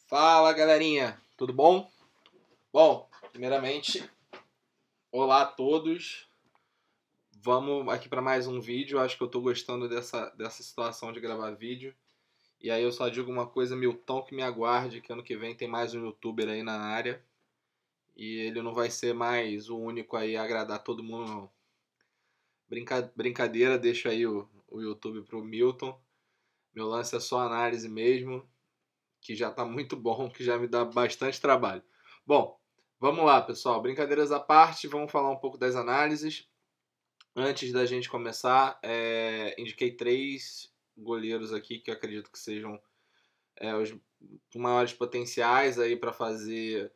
Fala, galerinha, tudo bom? Bom, primeiramente, olá a todos. Vamos aqui para mais um vídeo. Acho que eu tô gostando dessa situação de gravar vídeo. E aí eu só digo uma coisa, Milton, que me aguarde, que ano que vem tem mais um youtuber aí na área. E ele não vai ser mais o único aí a agradar todo mundo, não. Brincadeira, deixa aí o YouTube pro Milton. Meu lance é só análise mesmo, que já tá muito bom, que já me dá bastante trabalho. Bom, vamos lá, pessoal. Brincadeiras à parte, vamos falar um pouco das análises. Antes da gente começar, indiquei 3 goleiros aqui que eu acredito que sejam os maiores potenciais aí para fazer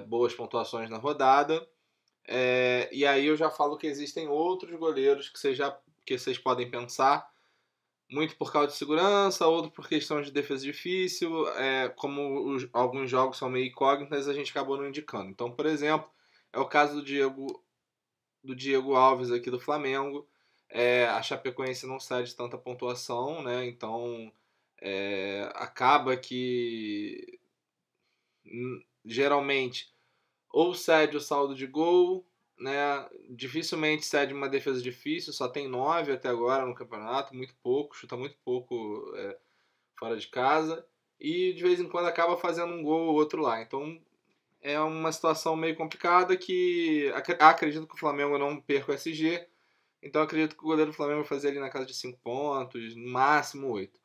boas pontuações na rodada. E aí eu já falo que existem outros goleiros que vocês podem pensar, muito por causa de segurança, outro por questão de defesa difícil. Como alguns jogos são meio incógnitas, a gente acabou não indicando. Então, por exemplo, é o caso do Diego Alves aqui do Flamengo. A Chapecoense não cede tanta pontuação, né? Então acaba que geralmente ou cede o saldo de gol, né? Dificilmente cede uma defesa difícil, só tem 9 até agora no campeonato, muito pouco, chuta muito pouco fora de casa, e de vez em quando acaba fazendo um gol ou outro lá. Então é uma situação meio complicada que acredito que o Flamengo não perca o SG, então acredito que o goleiro do Flamengo vai fazer ali na casa de 5 pontos, no máximo 8.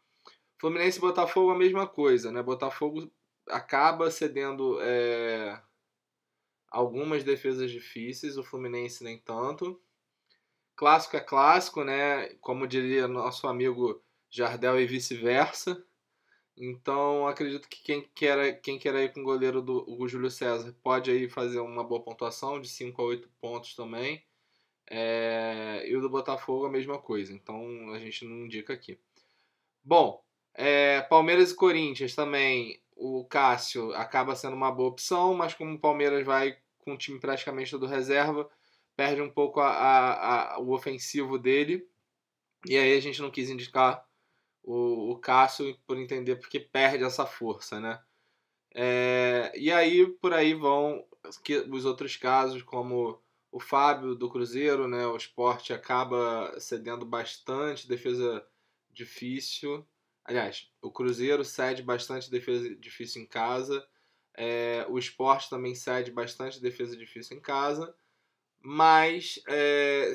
Fluminense e Botafogo a mesma coisa, né? Botafogo acaba cedendo algumas defesas difíceis, o Fluminense nem tanto. Clássico é clássico, né? Como diria nosso amigo Jardel e vice-versa. Então acredito que quem quer ir com o goleiro do o Júlio César pode aí fazer uma boa pontuação, de 5 a 8 pontos também. E o do Botafogo a mesma coisa, então a gente não indica aqui. Bom, Palmeiras e Corinthians também, o Cássio acaba sendo uma boa opção, mas como o Palmeiras vai com o time praticamente todo reserva, perde um pouco o ofensivo dele, e aí a gente não quis indicar o Cássio por entender porque perde essa força, né? E aí por aí vão os outros casos, como o Fábio do Cruzeiro, né? O Sport acaba cedendo bastante defesa difícil. Aliás, o Cruzeiro cede bastante defesa difícil em casa. O Sport também cede bastante defesa difícil em casa. Mas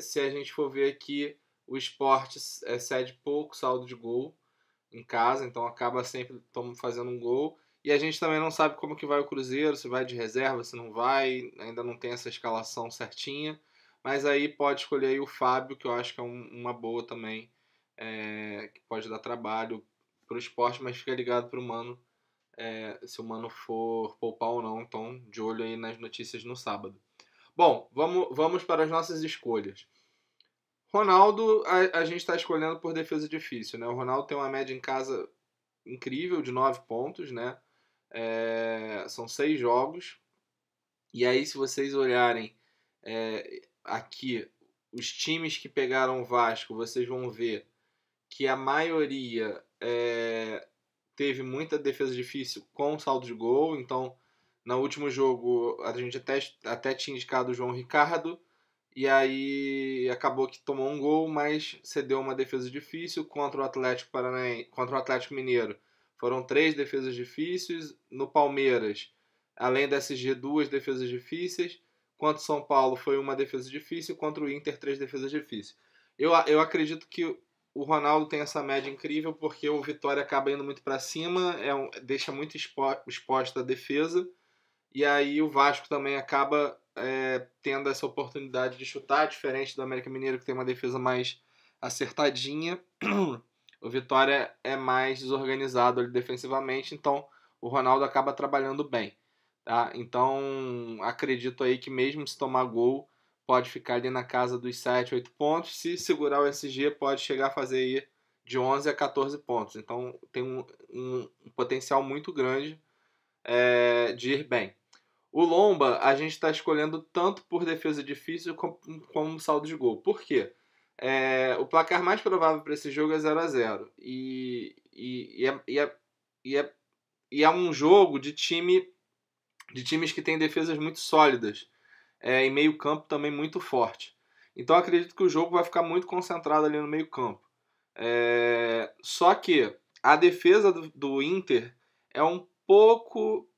se a gente for ver aqui, o Sport cede pouco saldo de gol em casa, então acaba sempre fazendo um gol. E a gente também não sabe como que vai o Cruzeiro, se vai de reserva, se não vai, ainda não tem essa escalação certinha. Mas aí pode escolher aí o Fábio, que eu acho que é uma boa também, que pode dar trabalho para o esporte, mas fica ligado para o Mano, se o Mano for poupar ou não. Então, de olho aí nas notícias no sábado. Bom, vamos para as nossas escolhas. Ronaldo, a gente está escolhendo por defesa difícil, né? O Ronaldo tem uma média em casa incrível de 9 pontos, né? São 6 jogos. E aí, se vocês olharem aqui, os times que pegaram o Vasco, vocês vão ver que a maioria teve muita defesa difícil com saldo de gol. Então, no último jogo, a gente até tinha indicado o João Ricardo. E aí acabou que tomou um gol, mas cedeu uma defesa difícil contra o Atlético Paranaense, contra o Atlético Mineiro. Foram 3 defesas difíceis. No Palmeiras, além da SG, 2 defesas difíceis. Contra o São Paulo foi uma defesa difícil. Contra o Inter, 3 defesas difíceis. Eu acredito que o Ronaldo tem essa média incrível porque o Vitória acaba indo muito para cima, deixa muito exposta a defesa. E aí o Vasco também acaba tendo essa oportunidade de chutar, diferente do América Mineiro, que tem uma defesa mais acertadinha. O Vitória é mais desorganizado ali defensivamente, então o Ronaldo acaba trabalhando bem. Tá? Então acredito aí que mesmo se tomar gol, pode ficar ali na casa dos 7, 8 pontos. Se segurar o SG, pode chegar a fazer aí de 11 a 14 pontos. Então tem um potencial muito grande de ir bem. O Lomba, a gente está escolhendo tanto por defesa difícil como saldo de gol. Por quê? O placar mais provável para esse jogo é 0 a 0. E é E é um jogo de times que têm defesas muito sólidas, e meio campo também muito forte. Então acredito que o jogo vai ficar muito concentrado ali no meio campo. Só que a defesa do Inter é um pouco,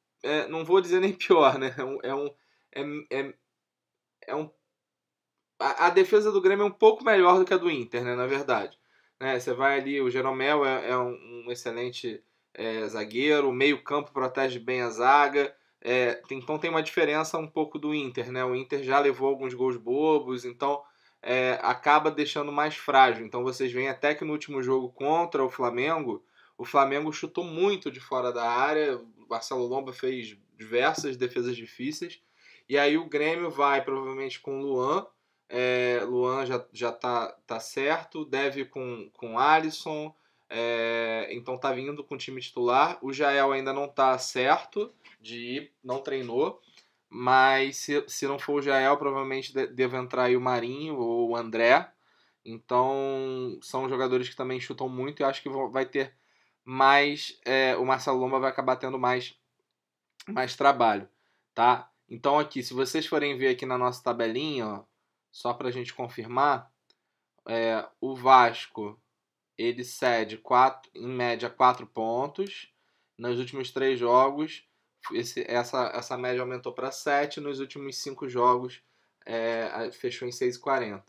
não vou dizer nem pior, né? É um a defesa do Grêmio é um pouco melhor do que a do Inter, né, na verdade. Né, você vai ali, o Jeromel é um excelente zagueiro, o meio campo protege bem a zaga, então tem uma diferença um pouco do Inter. Né? O Inter já levou alguns gols bobos, então acaba deixando mais frágil. Então vocês veem até que no último jogo contra o Flamengo chutou muito de fora da área, o Marcelo Lomba fez diversas defesas difíceis, e aí o Grêmio vai provavelmente com o Luan. Luan já tá certo, deve com Alisson, então tá vindo com o time titular. O Jael ainda não tá certo de ir, não treinou, mas se não for o Jael, provavelmente deve entrar aí o Marinho ou o André. Então são jogadores que também chutam muito e acho que vai ter mais. O Marcelo Lomba vai acabar tendo mais trabalho, tá? Então aqui, se vocês forem ver aqui na nossa tabelinha, ó, só para a gente confirmar, o Vasco ele cede em média 4 pontos. Nos últimos 3 jogos, essa média aumentou para 7. Nos últimos 5 jogos, fechou em 6,40.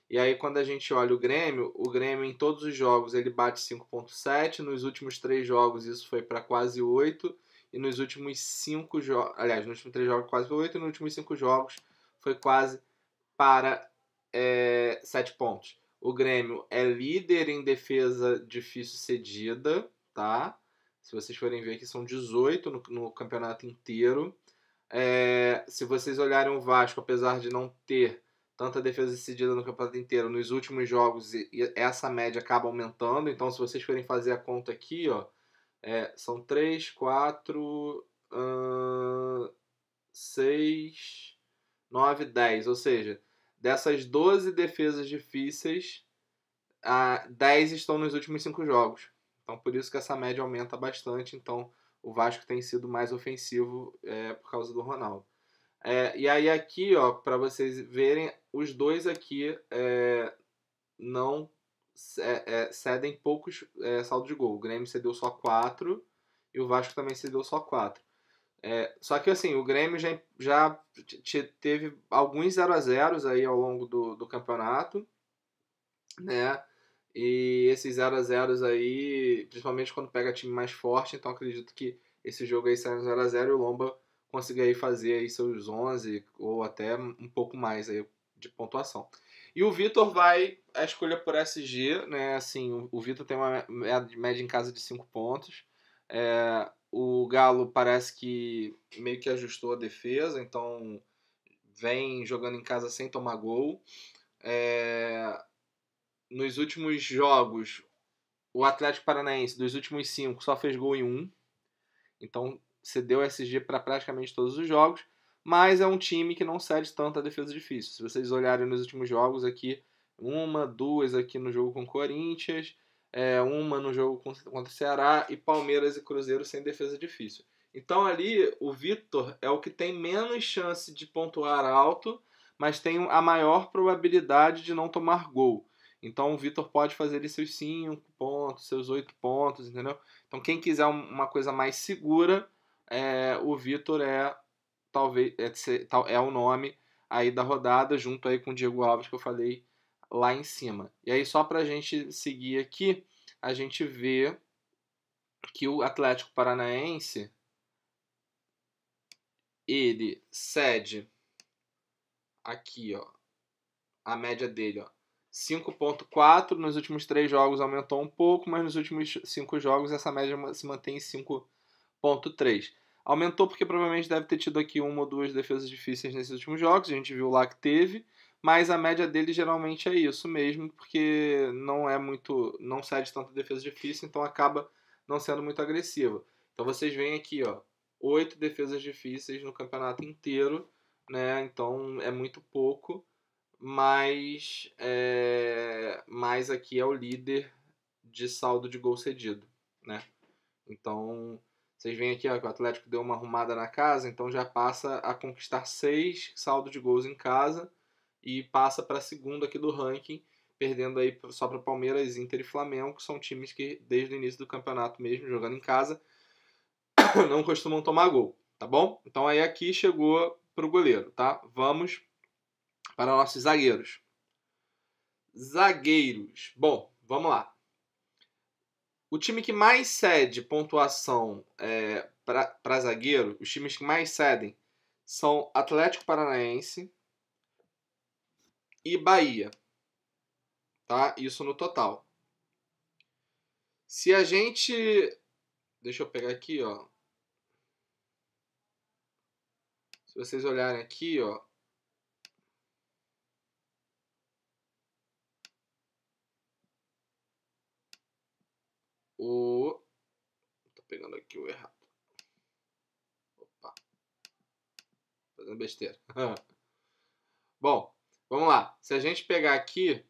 E aí, quando a gente olha o Grêmio em todos os jogos ele bate 5,7. Nos últimos 3 jogos, isso foi para quase 8. E nos últimos 5 jogos, aliás, nos últimos 3 jogos, quase 8. E nos últimos 5 jogos, foi quase para 7 pontos. O Grêmio é líder em defesa difícil cedida, tá? Se vocês forem ver aqui, são 18 no campeonato inteiro. Se vocês olharem o Vasco, apesar de não ter tanta defesa cedida no campeonato inteiro, nos últimos jogos essa média acaba aumentando. Então, se vocês forem fazer a conta aqui, ó, são 3, 4, 6, 9, 10. Ou seja, dessas 12 defesas difíceis, 10 estão nos últimos 5 jogos. Então, por isso que essa média aumenta bastante. Então, o Vasco tem sido mais ofensivo por causa do Ronaldo. E aí aqui, ó, para vocês verem, os dois aqui não cedem poucos saldo de gol. O Grêmio cedeu só 4 e o Vasco também cedeu só 4. Só que assim, o Grêmio já teve alguns 0-0 aí ao longo do campeonato, né? E esses 0-0 aí, principalmente quando pega time mais forte, então acredito que esse jogo aí sai 0-0 e o Lomba consiga aí fazer aí seus 11 ou até um pouco mais aí de pontuação. E o Vitor vai a escolha por SG, né? Assim, o Vitor tem uma média em casa de 5 pontos. O Galo parece que meio que ajustou a defesa, então vem jogando em casa sem tomar gol. Nos últimos jogos, o Atlético Paranaense, dos últimos 5, só fez gol em 1. Então, cedeu SG para praticamente todos os jogos. Mas é um time que não cede tanto a defesa difícil. Se vocês olharem nos últimos jogos aqui, 1, 2 aqui no jogo com o Corinthians, 1 no jogo contra o Ceará e Palmeiras e Cruzeiro sem defesa difícil. Então ali o Vitor é o que tem menos chance de pontuar alto, mas tem a maior probabilidade de não tomar gol. Então o Vitor pode fazer ali seus 5 pontos, seus 8 pontos, entendeu? Então quem quiser uma coisa mais segura, o Vitor talvez é o nome aí da rodada, junto aí com o Diego Alves que eu falei lá em cima. E aí só pra gente seguir aqui, a gente vê que o Atlético Paranaense ele cede aqui, ó, a média dele, ó, 5,4. Nos últimos 3 jogos aumentou um pouco, mas nos últimos 5 jogos essa média se mantém em 5,3. Aumentou porque provavelmente deve ter tido aqui 1 ou 2 defesas difíceis nesses últimos jogos, a gente viu lá que teve, mas a média dele geralmente é isso mesmo, porque não cede tanta defesa difícil, então acaba não sendo muito agressiva. Então vocês veem aqui, ó, 8 defesas difíceis no campeonato inteiro, né? Então é muito pouco, mas aqui é o líder de saldo de gol cedido, né? Então, Vocês veem aqui, ó, que o Atlético deu uma arrumada na casa, então já passa a conquistar 6 saldo de gols em casa e passa para segundo aqui do ranking, perdendo aí só para Palmeiras, Inter e Flamengo, que são times que desde o início do campeonato mesmo, jogando em casa, não costumam tomar gol, tá bom? Então aí aqui chegou pro goleiro, tá? Vamos para nossos zagueiros. Zagueiros. Bom, vamos lá. O time que mais cede pontuação para zagueiro, os times que mais cedem são Atlético Paranaense e Bahia, tá? Isso no total. Se a gente... Deixa eu pegar aqui, ó. Se vocês olharem aqui, ó. Tô pegando aqui o errado. Opa. Fazendo besteira. Bom, vamos lá. Se a gente pegar aqui,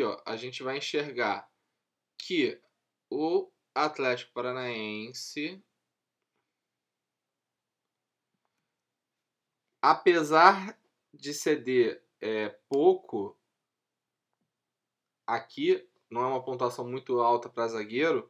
ó, a gente vai enxergar que o Atlético Paranaense, apesar de ceder pouco, aqui não é uma pontuação muito alta para zagueiro,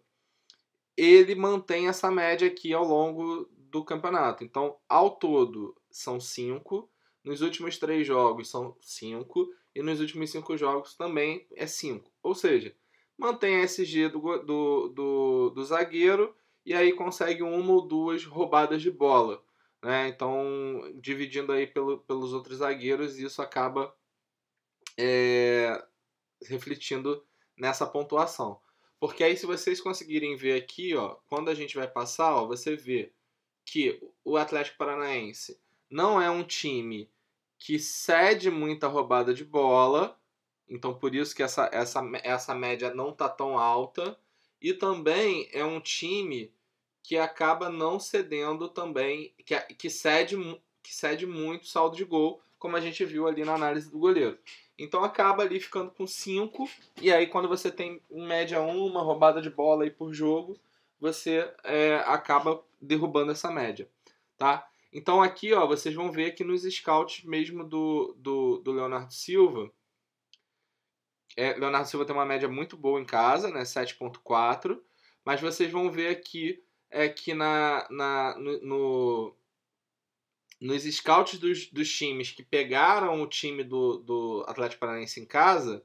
ele mantém essa média aqui ao longo do campeonato. Então, ao todo, são 5. Nos últimos 3 jogos são 5. E nos últimos 5 jogos também é 5. Ou seja, mantém a SG do zagueiro e aí consegue 1 ou 2 roubadas de bola, né? Então, dividindo aí pelos outros zagueiros, isso acaba refletindo nessa pontuação. Porque aí, se vocês conseguirem ver aqui, ó, quando a gente vai passar, ó, você vê que o Atlético Paranaense não é um time que cede muita roubada de bola, então por isso que essa média não está tão alta, e também é um time que acaba não cedendo também, que cede muito saldo de gol, como a gente viu ali na análise do goleiro. Então acaba ali ficando com 5, e aí quando você tem em média uma roubada de bola aí por jogo, você acaba derrubando essa média, tá? Então aqui, ó, vocês vão ver que nos scouts mesmo do Leonardo Silva, Leonardo Silva tem uma média muito boa em casa, né, 7.4, mas vocês vão ver aqui que nos scouts dos times que pegaram o time do Atlético Paranaense em casa,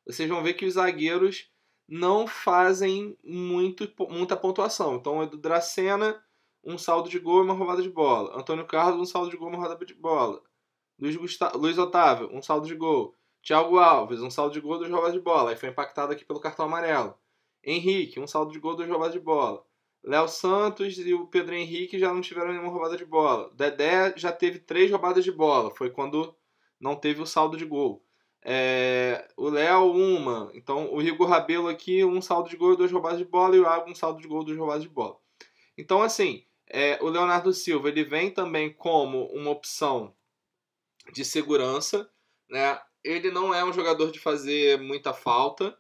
vocês vão ver que os zagueiros não fazem muita pontuação. Então, Edu Dracena, um saldo de gol e uma roubada de bola. Antônio Carlos, um saldo de gol e uma roubada de bola. Luiz Otávio, um saldo de gol. Thiago Alves, um saldo de gol e 2 roubadas de bola. Aí foi impactado aqui pelo cartão amarelo. Henrique, um saldo de gol e 2 roubadas de bola. Léo Santos e o Pedro Henrique já não tiveram nenhuma roubada de bola. Dedé já teve 3 roubadas de bola. Foi quando não teve o saldo de gol. O Léo, uma. Então, o Rigo Rabelo aqui, um saldo de gol e 2 roubadas de bola. E o Iago, um saldo de gol e 2 roubadas de bola. Então, assim, o Leonardo Silva, ele vem também como uma opção de segurança, né? Ele não é um jogador de fazer muita falta.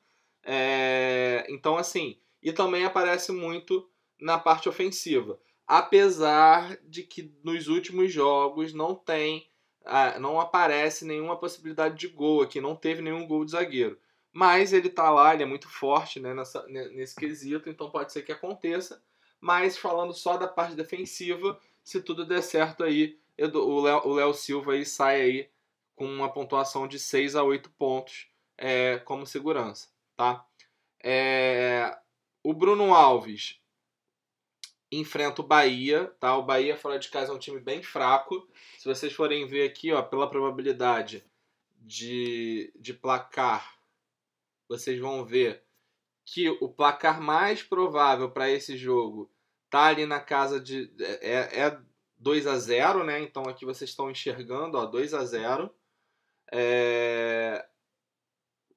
Então, assim, e também aparece muito na parte ofensiva. Apesar de que nos últimos jogos não aparece nenhuma possibilidade de gol aqui, não teve nenhum gol de zagueiro. Mas ele tá lá, ele é muito forte, né, nesse quesito, então pode ser que aconteça. Mas falando só da parte defensiva, se tudo der certo aí, o Léo Silva aí sai aí com uma pontuação de 6 a 8 pontos como segurança, tá? O Bruno Alves enfrenta o Bahia, tá? O Bahia fora de casa é um time bem fraco. Se vocês forem ver aqui, ó, pela probabilidade de placar, vocês vão ver que o placar mais provável para esse jogo tá ali na casa de 2 a 0, né? Então aqui vocês estão enxergando, ó, 2 a 0.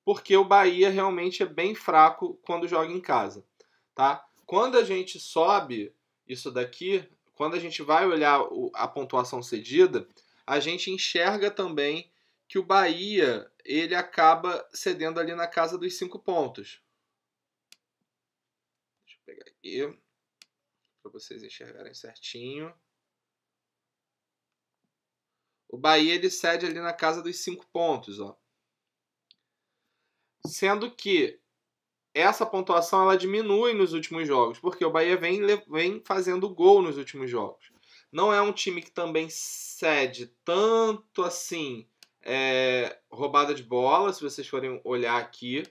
Porque o Bahia realmente é bem fraco quando joga em casa, tá? Quando a gente sobe isso daqui, quando a gente vai olhar a pontuação cedida, a gente enxerga também que o Bahia ele acaba cedendo ali na casa dos 5 pontos. pegar aqui para vocês enxergarem certinho. O Bahia ele cede ali na casa dos 5 pontos, ó. Sendo que essa pontuação ela diminui nos últimos jogos, porque o Bahia vem fazendo gol nos últimos jogos. Não é um time que também cede tanto assim roubada de bola, se vocês forem olhar aqui,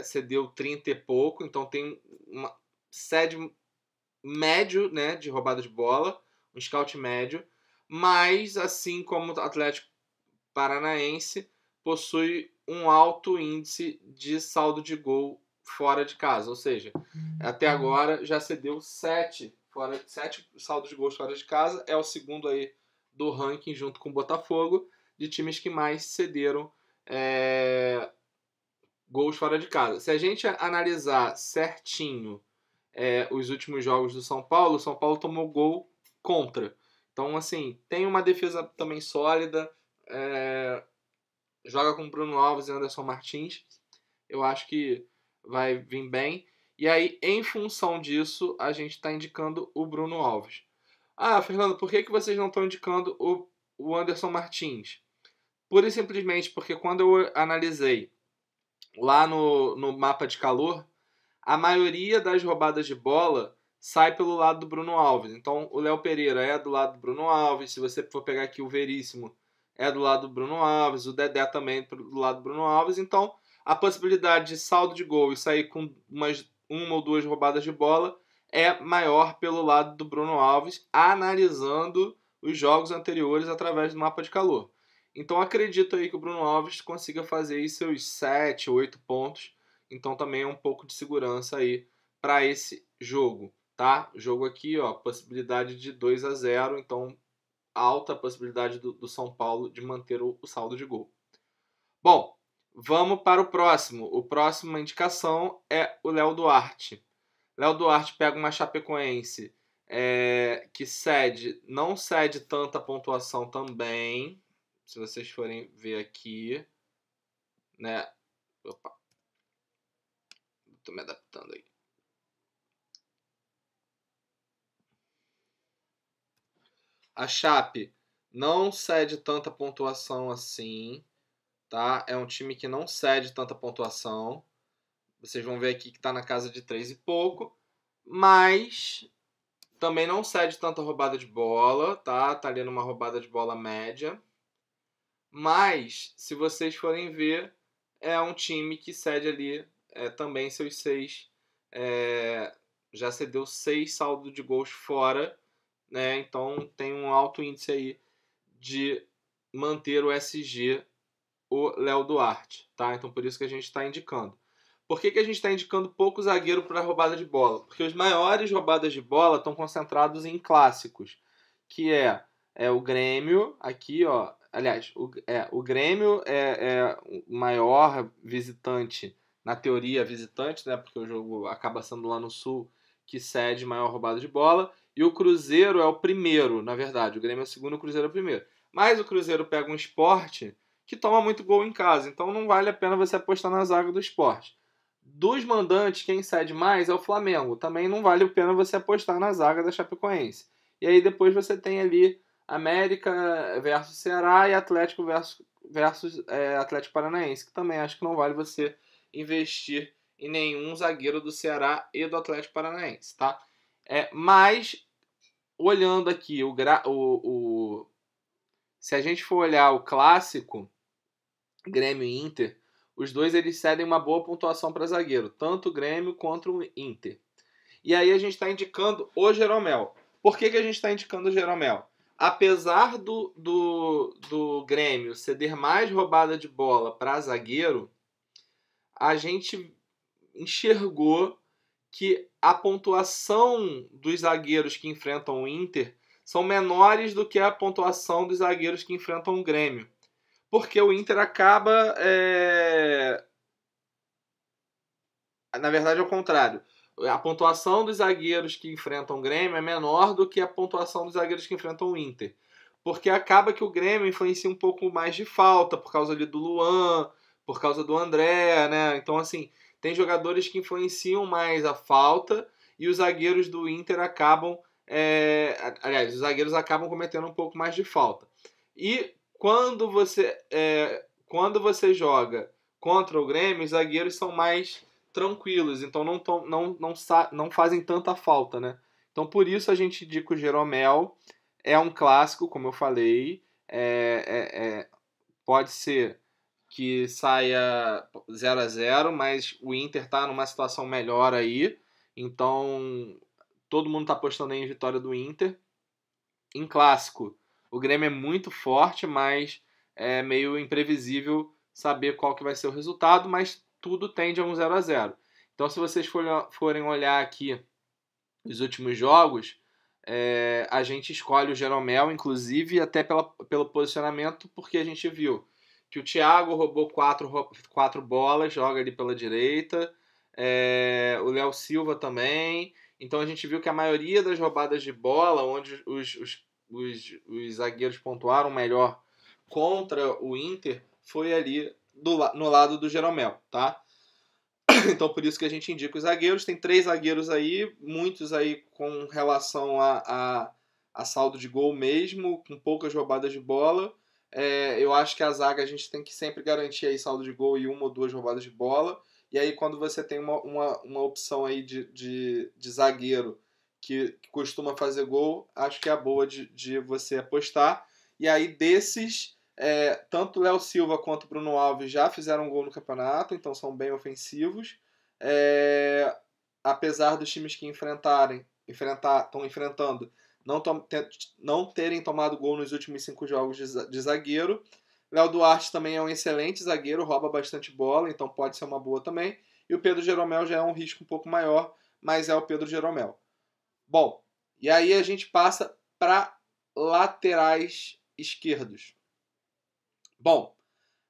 cedeu 30 e pouco, então tem uma cede médio, né, de roubada de bola, um scout médio, mas assim como o Atlético Paranaense possui um alto índice de saldo de gol fora de casa, ou seja, até agora já cedeu 7 saldos de gols fora de casa, é o segundo aí do ranking junto com o Botafogo, de times que mais cederam gols fora de casa. Se a gente analisar certinho os últimos jogos do São Paulo, o São Paulo tomou gol contra. Então, assim, tem uma defesa também sólida, joga com Bruno Alves e Anderson Martins. Eu acho que vai vir bem. E aí, em função disso, a gente está indicando o Bruno Alves. Ah, Fernando, por que vocês não estão indicando o Anderson Martins? Pura e simplesmente porque quando eu analisei lá no mapa de calor, a maioria das roubadas de bola sai pelo lado do Bruno Alves. Então, o Léo Pereira é do lado do Bruno Alves. Se você for pegar aqui o Veríssimo, é do lado do Bruno Alves. O Dedé também do lado do Bruno Alves. Então, a possibilidade de saldo de gol e sair com uma ou duas roubadas de bola é maior pelo lado do Bruno Alves, analisando os jogos anteriores através do mapa de calor. Então, acredito aí que o Bruno Alves consiga fazer aí seus 7, 8 pontos. Então também é um pouco de segurança aí para esse jogo, tá? Jogo aqui, ó, possibilidade de 2-0, então alta possibilidade do São Paulo de manter o saldo de gol. Bom, vamos para o próximo. O próximo indicação é o Léo Duarte. Léo Duarte pega uma Chapecoense que não cede tanta pontuação também, se vocês forem ver aqui, né? Opa. Tô me adaptando aí. A Chape não cede tanta pontuação assim, tá? É um time que não cede tanta pontuação. Vocês vão ver aqui que tá na casa de 3 e pouco, mas também não cede tanta roubada de bola, tá? Tá ali numa roubada de bola média. Mas, se vocês forem ver, é um time que cede ali também seus 6. Já cedeu 6 saldo de gols fora, né? Então tem um alto índice aí de manter o SG, o Léo Duarte, tá? Então por isso que a gente está indicando. Por que a gente está indicando pouco zagueiro para roubada de bola? Porque os maiores roubadas de bola estão concentrados em clássicos, que é o Grêmio, aqui, ó. Aliás, o Grêmio é o maior visitante, na teoria visitante, né? Porque o jogo acaba sendo lá no Sul, que cede maior roubada de bola. E o Cruzeiro é o primeiro, na verdade. O Grêmio é o segundo, o Cruzeiro é o primeiro. Mas o Cruzeiro pega um Sport que toma muito gol em casa. Então não vale a pena você apostar na zaga do Sport. Dos mandantes, quem cede mais é o Flamengo. Também não vale a pena você apostar na zaga da Chapecoense. E aí depois você tem ali América versus Ceará e Atlético versus Atlético Paranaense, que também acho que não vale você investir em nenhum zagueiro do Ceará e do Atlético Paranaense, tá? Mas, olhando aqui, se a gente for olhar o clássico, Grêmio e Inter, os dois eles cedem uma boa pontuação para zagueiro, tanto o Grêmio quanto o Inter. E aí a gente está indicando o Jeromel. Por que a gente está indicando o Jeromel? Apesar do Grêmio ceder mais roubada de bola para zagueiro, a gente enxergou que a pontuação dos zagueiros que enfrentam o Inter são menores do que a pontuação dos zagueiros que enfrentam o Grêmio. Porque o Inter acaba... Na verdade, é o contrário. A pontuação dos zagueiros que enfrentam o Grêmio é menor do que a pontuação dos zagueiros que enfrentam o Inter. Porque acaba que o Grêmio influencia um pouco mais de falta, por causa ali do Luan, por causa do André, né? Então, assim, tem jogadores que influenciam mais a falta e os zagueiros do Inter acabam, aliás, os zagueiros acabam cometendo um pouco mais de falta. E quando você joga contra o Grêmio, os zagueiros são mais tranquilos, então não fazem tanta falta, né? Então por isso a gente indica o Jeromel, é um clássico, como eu falei, pode ser que saia 0-0, mas o Inter está numa situação melhor aí, então todo mundo está apostando em vitória do Inter. Em clássico, o Grêmio é muito forte, mas é meio imprevisível saber qual que vai ser o resultado, mas tudo tende a um 0-0. Então, se vocês forem olhar aqui os últimos jogos, a gente escolhe o Jeromel, inclusive, até pelo posicionamento, porque a gente viu que o Thiago roubou quatro bolas, joga ali pela direita, o Léo Silva também. Então a gente viu que a maioria das roubadas de bola, onde os zagueiros pontuaram melhor contra o Inter, foi ali no lado do Jeromel, tá? Então por isso que a gente indica os zagueiros. Tem 3 zagueiros aí, muitos aí com relação a saldo de gol mesmo, com poucas roubadas de bola. Eu acho que a zaga a gente tem que sempre garantir aí saldo de gol e 1 ou 2 roubadas de bola. E aí quando você tem uma opção aí de zagueiro que costuma fazer gol, acho que é a boa de você apostar. E aí desses, tanto o Léo Silva quanto o Bruno Alves já fizeram gol no campeonato, então são bem ofensivos. Apesar dos times que estão enfrentando não terem tomado gol nos últimos 5 jogos de zagueiro. Léo Duarte também é um excelente zagueiro, rouba bastante bola, então pode ser uma boa também. E o Pedro Jeromel já é um risco um pouco maior, mas é o Pedro Jeromel. Bom, e aí a gente passa para laterais esquerdos. Bom,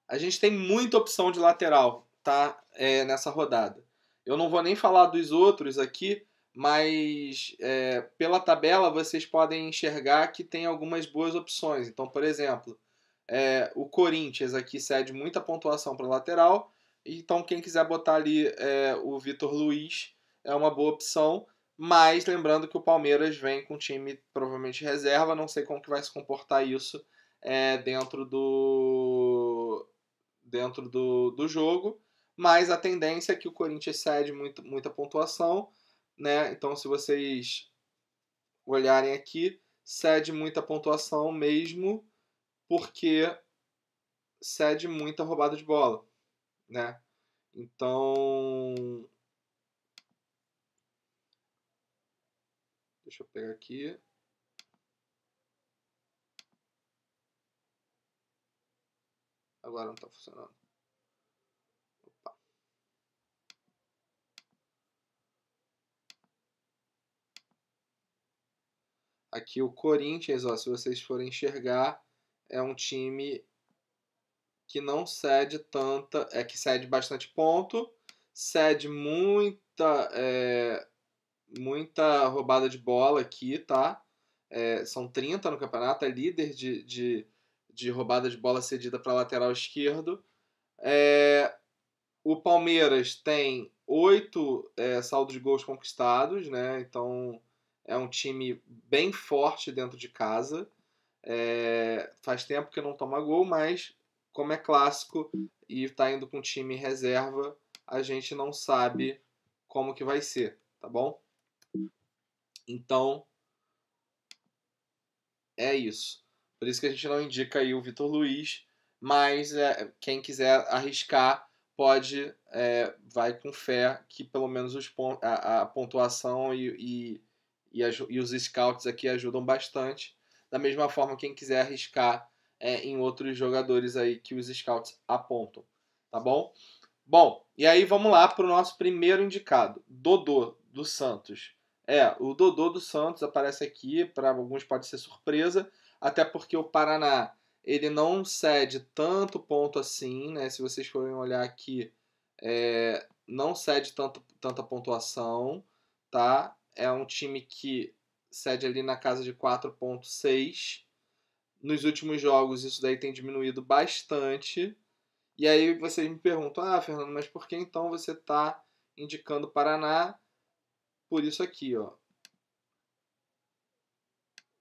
a gente tem muita opção de lateral, tá? Nessa rodada. Eu não vou nem falar dos outros aqui, mas pela tabela vocês podem enxergar que tem algumas boas opções. Então, por exemplo, o Corinthians aqui cede muita pontuação para lateral. Então, quem quiser botar ali o Vitor Luiz é uma boa opção. Mas lembrando que o Palmeiras vem com time provavelmente reserva. Não sei como que vai se comportar isso dentro do jogo. Mas a tendência é que o Corinthians cede muita pontuação, né? Então, se vocês olharem aqui, cede muita pontuação mesmo, porque cede muita roubada de bola, né? Então, deixa eu pegar aqui. Agora não está funcionando. Opa. Aqui o Corinthians, ó, se vocês forem enxergar, é um time que não cede tanta, que cede bastante ponto, cede muita roubada de bola aqui, tá? São 30 no campeonato, é líder de roubada de bola cedida para lateral esquerdo. O Palmeiras tem 8 saldos de gols conquistados, né? Então é um time bem forte dentro de casa. Faz tempo que não toma gol, mas como é clássico e está indo com time reserva, a gente não sabe como que vai ser, tá bom? Então é isso. Por isso que a gente não indica aí o Vitor Luiz, mas quem quiser arriscar pode, vai com fé que pelo menos a pontuação e os scouts aqui ajudam bastante. Da mesma forma, quem quiser arriscar em outros jogadores aí que os scouts apontam, tá bom? Bom, e aí vamos lá para o nosso primeiro indicado, Dodô, do Santos. O Dodô do Santos aparece aqui, para alguns pode ser surpresa, até porque o Paraná ele não cede tanto ponto assim, né? Se vocês forem olhar aqui, não cede tanta pontuação, tá? É um time que cede ali na casa de 4,6. Nos últimos jogos isso daí tem diminuído bastante. E aí vocês me perguntam, Fernando, mas por que então você está indicando o Paraná? por isso aqui, ó.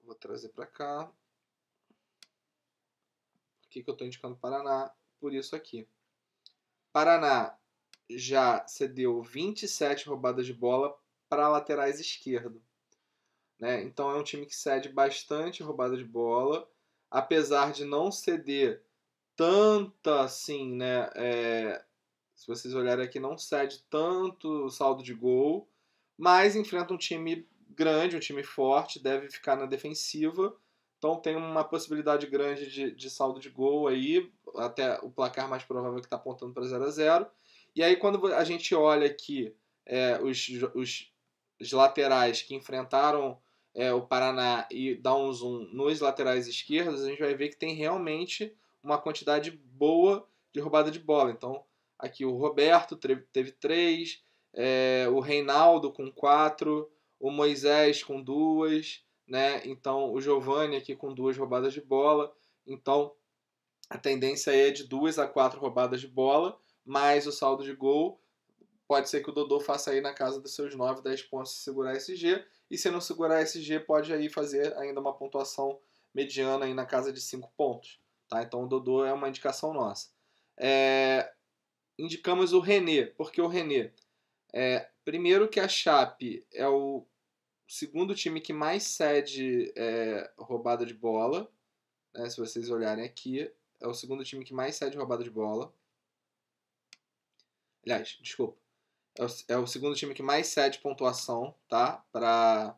Vou trazer para cá. Por que eu estou indicando Paraná? Por isso aqui. Paraná já cedeu 27 roubadas de bola para laterais esquerdo. Né? Então é um time que cede bastante roubada de bola, apesar de não ceder tanta assim, né? Se vocês olharem aqui, não cede tanto saldo de gol, mas enfrenta um time grande, um time forte, deve ficar na defensiva. Então tem uma possibilidade grande de saldo de gol aí, até o placar mais provável que está apontando para 0-0. E aí quando a gente olha aqui os laterais que enfrentaram o Paraná e dá um zoom nos laterais esquerdos, a gente vai ver que tem realmente uma quantidade boa de roubada de bola. Então aqui o Roberto teve 3, o Reinaldo com 4, o Moisés com 2, né? Então o Giovani aqui com 2 roubadas de bola. Então a tendência é de 2 a 4 roubadas de bola, mais o saldo de gol. Pode ser que o Dodô faça aí na casa dos seus 9, 10 pontos se segurar esse G. E se não segurar esse G, pode aí fazer ainda uma pontuação mediana aí na casa de 5 pontos. Tá? Então o Dodô é uma indicação nossa. Indicamos o René. Por que o René? Primeiro que a Chape é o segundo time que mais cede roubada de bola. Né? Se vocês olharem aqui, é o segundo time que mais cede roubada de bola. Aliás, desculpa. É o segundo time que mais cede pontuação, tá? Para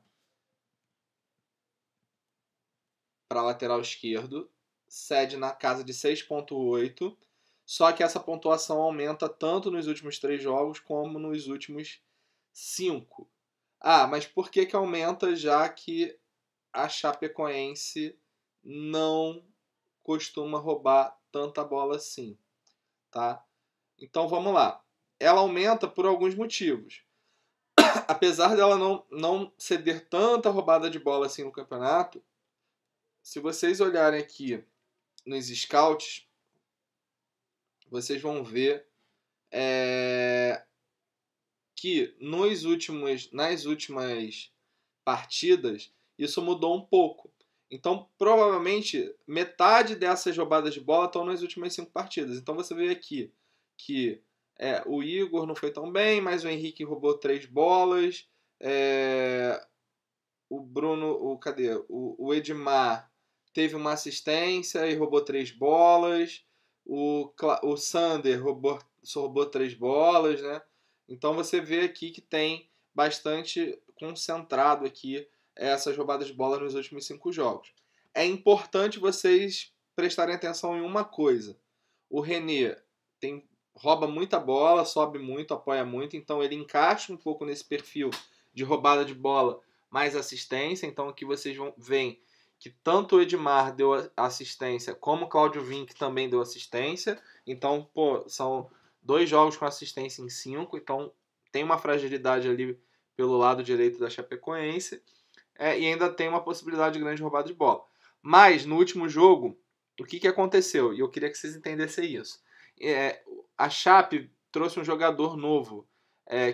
lateral esquerdo. Cede na casa de 6,8. Só que essa pontuação aumenta tanto nos últimos 3 jogos como nos últimos 5. Mas por que aumenta, já que a Chapecoense não costuma roubar tanta bola assim, tá? Então vamos lá. Ela aumenta por alguns motivos. Apesar dela não ceder tanta roubada de bola assim no campeonato, se vocês olharem aqui nos scouts, vocês vão ver que nas últimas partidas isso mudou um pouco. Então, provavelmente, metade dessas roubadas de bola estão nas últimas 5 partidas. Então, você vê aqui que o Igor não foi tão bem, mas o Henrique roubou 3 bolas. O Bruno, o Edmar teve uma assistência e roubou 3 bolas. O Sander só roubou 3 bolas, né? Então você vê aqui que tem bastante concentrado aqui essas roubadas de bola nos últimos 5 jogos. É importante vocês prestarem atenção em uma coisa. O René rouba muita bola, sobe muito, apoia muito, então ele encaixa um pouco nesse perfil de roubada de bola mais assistência. Então aqui vocês veem que tanto o Edmar deu assistência como o Cláudio Vinck também deu assistência. Então, são 2 jogos com assistência em 5, então tem uma fragilidade ali pelo lado direito da Chapecoense, e ainda tem uma possibilidade grande de roubada de bola. Mas no último jogo, o que aconteceu? E eu queria que vocês entendessem isso. A Chape trouxe um jogador novo,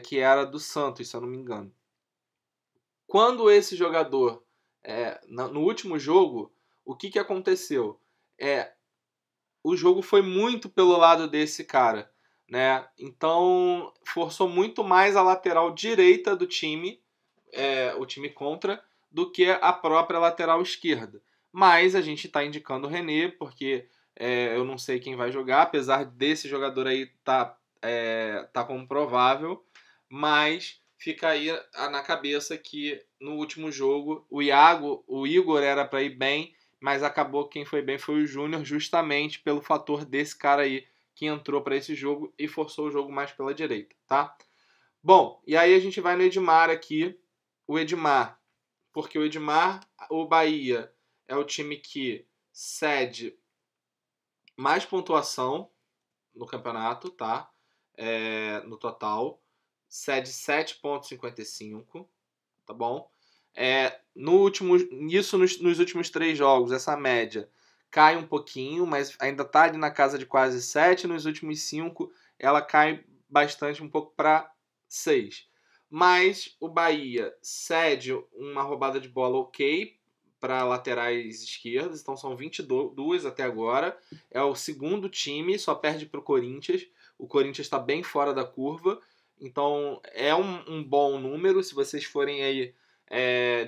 que era do Santos, se eu não me engano. Quando esse jogador, no último jogo, o que aconteceu? O jogo foi muito pelo lado desse cara, né? Então forçou muito mais a lateral direita do time, o time contra, do que a própria lateral esquerda. Mas a gente está indicando o René, porque eu não sei quem vai jogar, apesar desse jogador aí tá como provável, mas fica aí na cabeça que no último jogo o Igor era para ir bem, mas acabou quem foi bem foi o Júnior, justamente pelo fator desse cara aí que entrou para esse jogo e forçou o jogo mais pela direita, tá? Bom, e aí a gente vai no Edmar aqui. O Edmar, porque o Edmar, o Bahia é o time que cede mais pontuação no campeonato, tá? No total, cede 7,55, tá bom? Nos últimos 3 jogos, essa média cai um pouquinho, mas ainda está ali na casa de quase 7. Nos últimos 5, ela cai bastante, um pouco para 6. mas o Bahia cede uma roubada de bola ok para laterais esquerdas, então são 22 até agora. É o segundo time, só perde para o Corinthians. O Corinthians está bem fora da curva, então é um bom número. Se vocês forem aí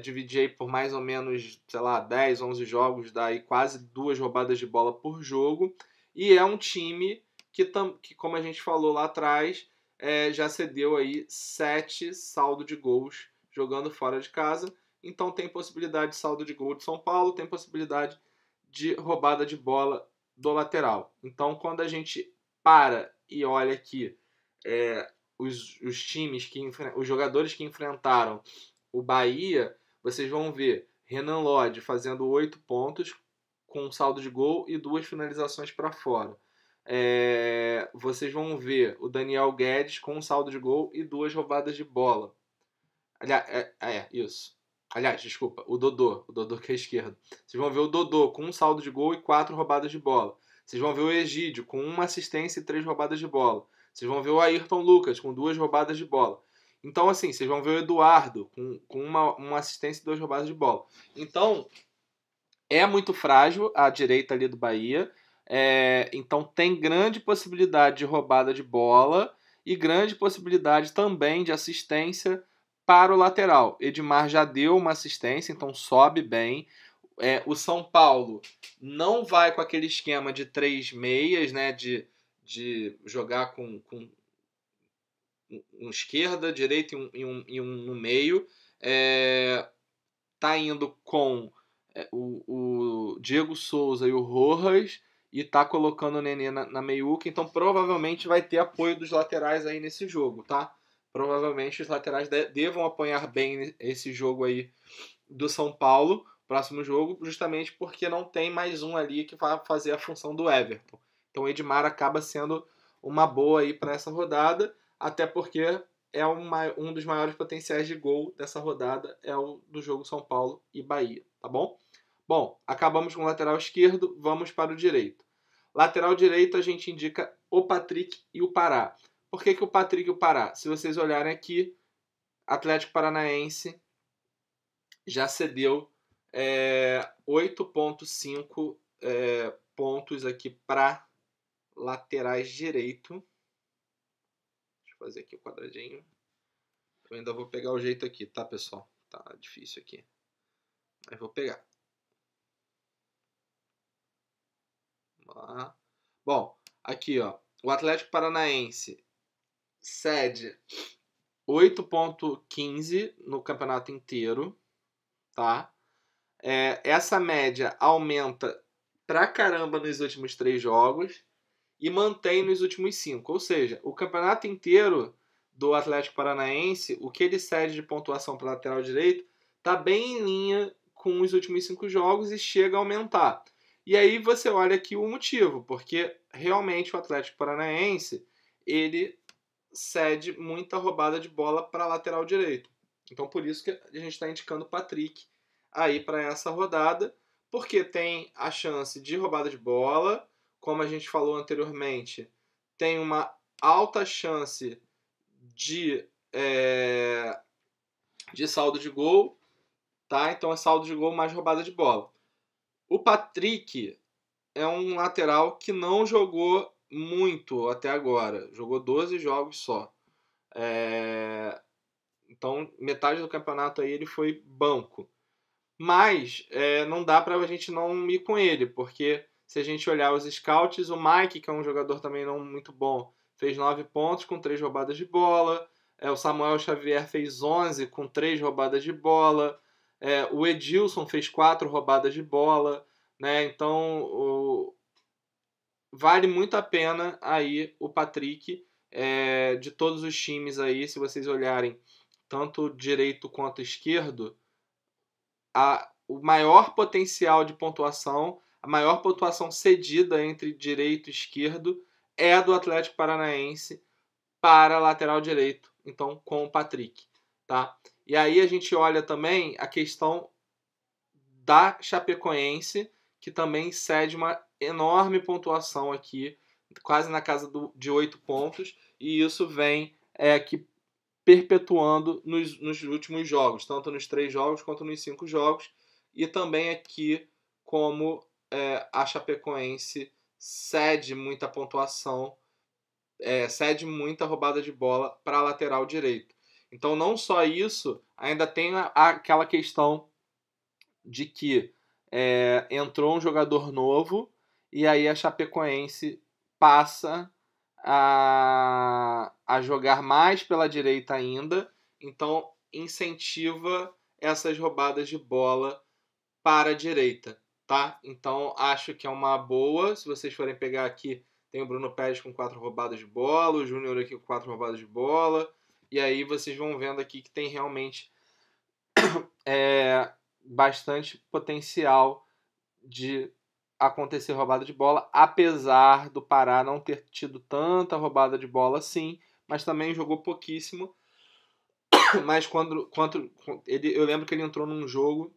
dividir aí por mais ou menos, sei lá, 10, 11 jogos, dá aí quase 2 roubadas de bola por jogo. E é um time que como a gente falou lá atrás, já cedeu aí 7 saldo de gols jogando fora de casa. Então tem possibilidade de saldo de gol de São Paulo, tem possibilidade de roubada de bola do lateral. Então quando a gente para e olha aqui os times, os jogadores que enfrentaram o Bahia, vocês vão ver Renan Lodge fazendo 8 pontos com um saldo de gol e 2 finalizações para fora. Vocês vão ver o Daniel Guedes com um saldo de gol e 2 roubadas de bola. Aliás, isso. Aliás, desculpa, o Dodô que é esquerdo. Vocês vão ver o Dodô com um saldo de gol e 4 roubadas de bola. Vocês vão ver o Egídio com 1 assistência e 3 roubadas de bola. Vocês vão ver o Ayrton Lucas com 2 roubadas de bola. Então, assim, vocês vão ver o Eduardo com uma assistência e 2 roubadas de bola. Então, é muito frágil a direita ali do Bahia. Então, tem grande possibilidade de roubada de bola e grande possibilidade também de assistência para o lateral. Edmar já deu uma assistência, então sobe bem. O São Paulo não vai com aquele esquema de 3 meias, né, de jogar com um esquerda, direita e um no meio. Tá indo com o Diego Souza e o Rojas e tá colocando o Nenê na meiuca, então provavelmente vai ter apoio dos laterais aí nesse jogo, tá? Provavelmente os laterais devam apoiar bem esse jogo aí do São Paulo, próximo jogo, justamente porque não tem mais um ali que vai fazer a função do Everton. Então o Edmar acaba sendo uma boa aí para essa rodada, até porque é um dos maiores potenciais de gol dessa rodada, é o do jogo São Paulo e Bahia, tá bom? Bom, acabamos com o lateral esquerdo, vamos para o direito. Lateral direito a gente indica o Patrick e o Pará. Por que o Patrick e o Pará? Se vocês olharem aqui, Atlético Paranaense já cedeu 8,5 pontos aqui para laterais direito. Deixa eu fazer aqui o quadradinho. Eu ainda vou pegar o jeito aqui, tá, pessoal? Tá difícil aqui. Mas vou pegar. Vamos lá. Bom, aqui, ó. O Atlético Paranaense cede 8,15 no campeonato inteiro, tá? Essa média aumenta pra caramba nos últimos 3 jogos e mantém nos últimos 5. Ou seja, o campeonato inteiro do Atlético Paranaense, o que ele cede de pontuação para lateral direito, tá bem em linha com os últimos 5 jogos e chega a aumentar. E aí você olha aqui o motivo, porque realmente o Atlético Paranaense ele cede muita roubada de bola para lateral direito. Então por isso que a gente está indicando o Patrick aí para essa rodada, porque tem a chance de roubada de bola, como a gente falou anteriormente, tem uma alta chance de saldo de gol, tá? Então é saldo de gol mais roubada de bola. O Patrick é um lateral que não jogou muito até agora, jogou 12 jogos só. Então metade do campeonato aí ele foi banco. Mas não dá pra gente não ir com ele, porque se a gente olhar os scouts, o Mike, que é um jogador também não muito bom, fez 9 pontos com 3 roubadas de bola. O Samuel Xavier fez 11 com 3 roubadas de bola. O Edilson fez 4 roubadas de bola. Né? Então vale muito a pena aí o Patrick de todos os times aí, se vocês olharem tanto direito quanto esquerdo, o maior potencial de pontuação, a maior pontuação cedida entre direito e esquerdo é a do Atlético Paranaense para lateral direito, então com o Patrick, tá? E aí a gente olha também a questão da Chapecoense, que também cede uma enorme pontuação aqui, quase na casa de 8 pontos, e isso vem que perpetuando nos últimos jogos, tanto nos 3 jogos quanto nos 5 jogos. E também aqui, como a Chapecoense cede muita pontuação, cede muita roubada de bola para a lateral direito. Então, não só isso, ainda tem aquela questão de que entrou um jogador novo e aí a Chapecoense passa a jogar mais pela direita ainda, então incentiva essas roubadas de bola para a direita, tá? Então acho que é uma boa. Se vocês forem pegar aqui, tem o Bruno Pérez com 4 roubadas de bola, o Júnior aqui com 4 roubadas de bola, e aí vocês vão vendo aqui que tem realmente bastante potencial de acontecer roubada de bola, apesar do Pará não ter tido tanta roubada de bola assim, mas também jogou pouquíssimo. Mas eu lembro que ele entrou num jogo,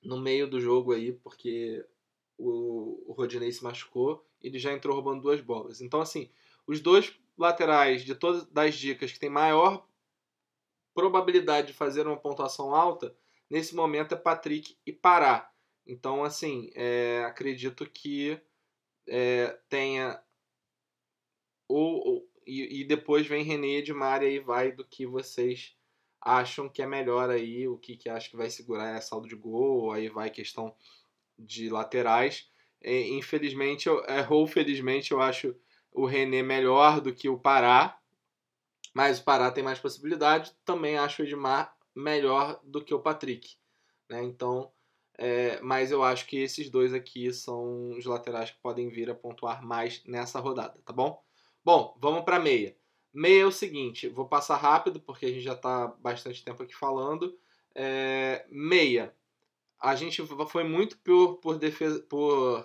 no meio do jogo aí, porque o Rodinei se machucou, ele já entrou roubando 2 bolas. Então, assim, os 2 laterais de todas das dicas que tem maior probabilidade de fazer uma pontuação alta, nesse momento é Patrick e Pará. Então, assim, acredito que tenha e depois vem René Edmar, e aí vai do que vocês acham que é melhor aí, o que acha que vai segurar saldo de gol, aí vai questão de laterais. Infelizmente, ou felizmente, eu acho o René melhor do que o Pará, mas o Pará tem mais possibilidade. Também acho o Edmar melhor do que o Patrick, né? Então, mas eu acho que esses 2 aqui são os laterais que podem vir a pontuar mais nessa rodada, tá bom? Bom, vamos para meia. Meia é o seguinte, vou passar rápido porque a gente já está bastante tempo aqui falando. Meia, a gente foi muito por defesa, por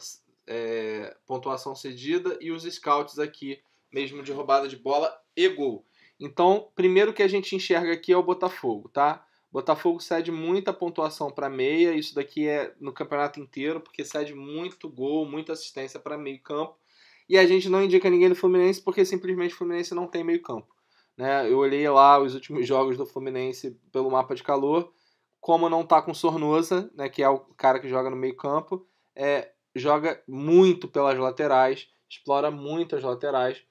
pontuação cedida e os scouts aqui mesmo de roubada de bola e gol. Então, primeiro que a gente enxerga aqui é o Botafogo, tá? Botafogo cede muita pontuação para meia, isso daqui é no campeonato inteiro, porque cede muito gol, muita assistência para meio campo. E a gente não indica ninguém do Fluminense porque simplesmente o Fluminense não tem meio campo, né? Eu olhei lá os últimos jogos do Fluminense pelo mapa de calor, como não tá com Sornosa, né, que é o cara que joga no meio campo, joga muito pelas laterais, explora muito as laterais.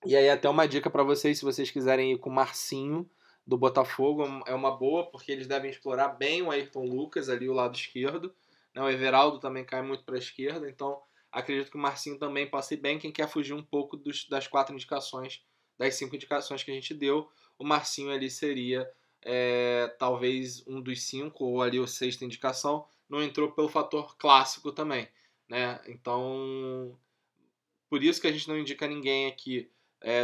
E aí até uma dica para vocês, se vocês quiserem ir com o Marcinho do Botafogo, é uma boa, porque eles devem explorar bem o Ayrton Lucas ali, o lado esquerdo, né? O Everaldo também cai muito para a esquerda, então acredito que o Marcinho também possa ir bem. Quem quer fugir um pouco das 4 indicações, das 5 indicações que a gente deu, o Marcinho ali seria talvez um dos 5 ou ali a 6ª indicação. Não entrou pelo fator clássico também, né? Então, por isso que a gente não indica ninguém aqui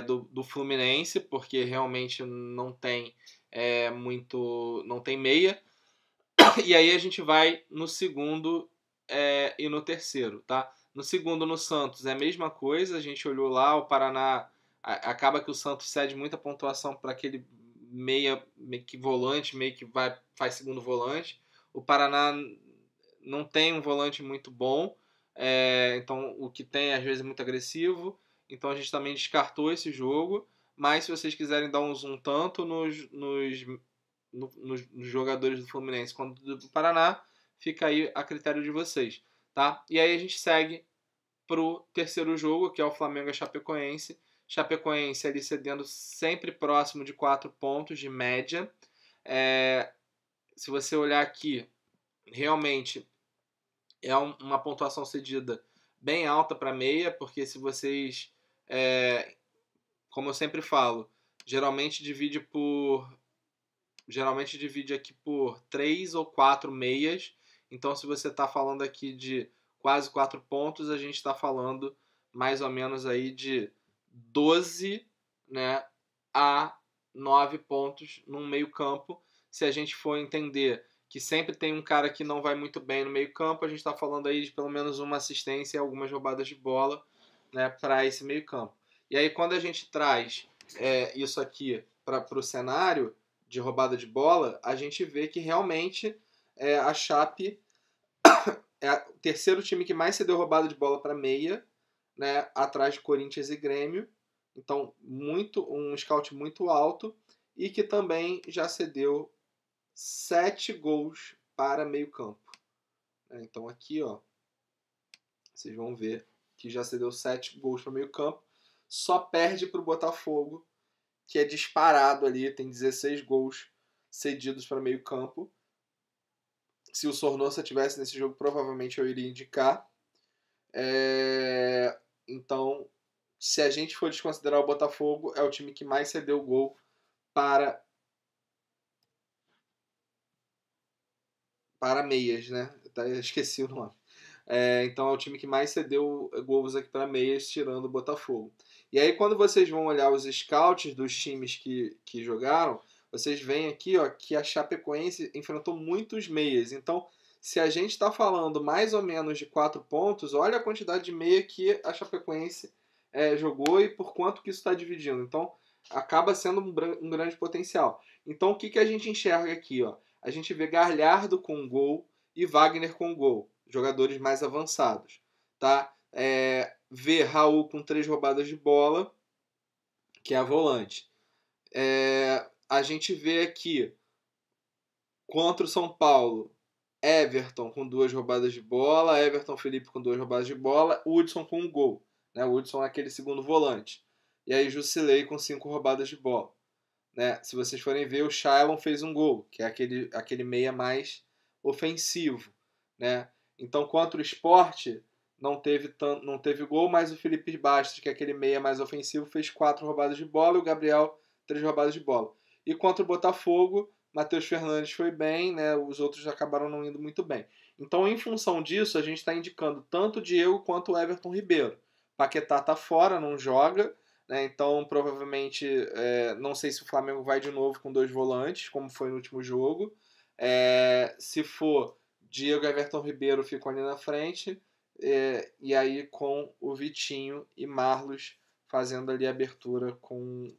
do Fluminense, porque realmente não tem não tem meia. E aí a gente vai no segundo e no terceiro, tá? No segundo, no Santos, é a mesma coisa. A gente olhou lá, o Paraná acaba que o Santos cede muita pontuação para aquele meio que volante, meio que faz segundo volante. O Paraná não tem um volante muito bom, então o que tem às vezes é muito agressivo. Então a gente também descartou esse jogo. Mas se vocês quiserem dar um zoom tanto nos jogadores do Fluminense quanto do Paraná, fica aí a critério de vocês, tá? E aí a gente segue pro terceiro jogo, que é o Flamengo e Chapecoense. Chapecoense ali cedendo sempre próximo de 4 pontos de média. Se você olhar aqui, realmente é uma pontuação cedida bem alta para meia, porque se vocês, como eu sempre falo, geralmente divide aqui por 3 ou 4 meias. Então, se você está falando aqui de quase 4 pontos, a gente está falando mais ou menos aí de 12, né, a 9 pontos num meio campo. Se a gente for entender que sempre tem um cara que não vai muito bem no meio campo, a gente está falando aí de pelo menos uma assistência e algumas roubadas de bola, né, para esse meio campo. E aí quando a gente traz isso aqui para o cenário de roubada de bola, a gente vê que realmente a Chape é o terceiro time que mais cedeu roubada de bola para meia, né, atrás de Corinthians e Grêmio, Então, um scout muito alto e que também já cedeu 7 gols para meio campo. Então aqui, ó, vocês vão ver que já cedeu 7 gols para meio campo. Só perde para o Botafogo, que é disparado ali, tem 16 gols cedidos para meio campo. Se o Sornosa tivesse nesse jogo, provavelmente eu iria indicar. Então, se a gente for desconsiderar o Botafogo, é o time que mais cedeu gol para meias, né? Eu esqueci o nome. Então é o time que mais cedeu gols aqui para meias, tirando o Botafogo. E aí quando vocês vão olhar os scouts dos times que jogaram, vocês veem aqui, ó, que a Chapecoense enfrentou muitos meias. Então, se a gente está falando mais ou menos de 4 pontos, olha a quantidade de meia que a Chapecoense jogou e por quanto que isso está dividindo. Então, acaba sendo um grande potencial. Então, o que a gente enxerga aqui? Ó? A gente vê Galhardo com gol e Wagner com gol, jogadores mais avançados. Tá? Vê Raul com 3 roubadas de bola, que é a volante. A gente vê aqui, contra o São Paulo, Everton com 2 roubadas de bola, Everton Felipe com 2 roubadas de bola, Hudson com um gol. Né? O Hudson é aquele segundo volante. E aí Jusilei com 5 roubadas de bola. Né? Se vocês forem ver, o Shailon fez um gol, que é aquele meia mais ofensivo. Né? Então, contra o Sport, não teve gol, mas o Felipe Bastos, que é aquele meia mais ofensivo, fez 4 roubadas de bola e o Gabriel 3 roubadas de bola. E contra o Botafogo, Matheus Fernandes foi bem, né? Os outros acabaram não indo muito bem. Então, em função disso, a gente está indicando tanto o Diego quanto o Everton Ribeiro. Paquetá está fora, não joga, né? Então, provavelmente, não sei se o Flamengo vai de novo com 2 volantes, como foi no último jogo. Se for, Diego e Everton Ribeiro ficam ali na frente, e aí com o Vitinho e Marlos fazendo ali a abertura com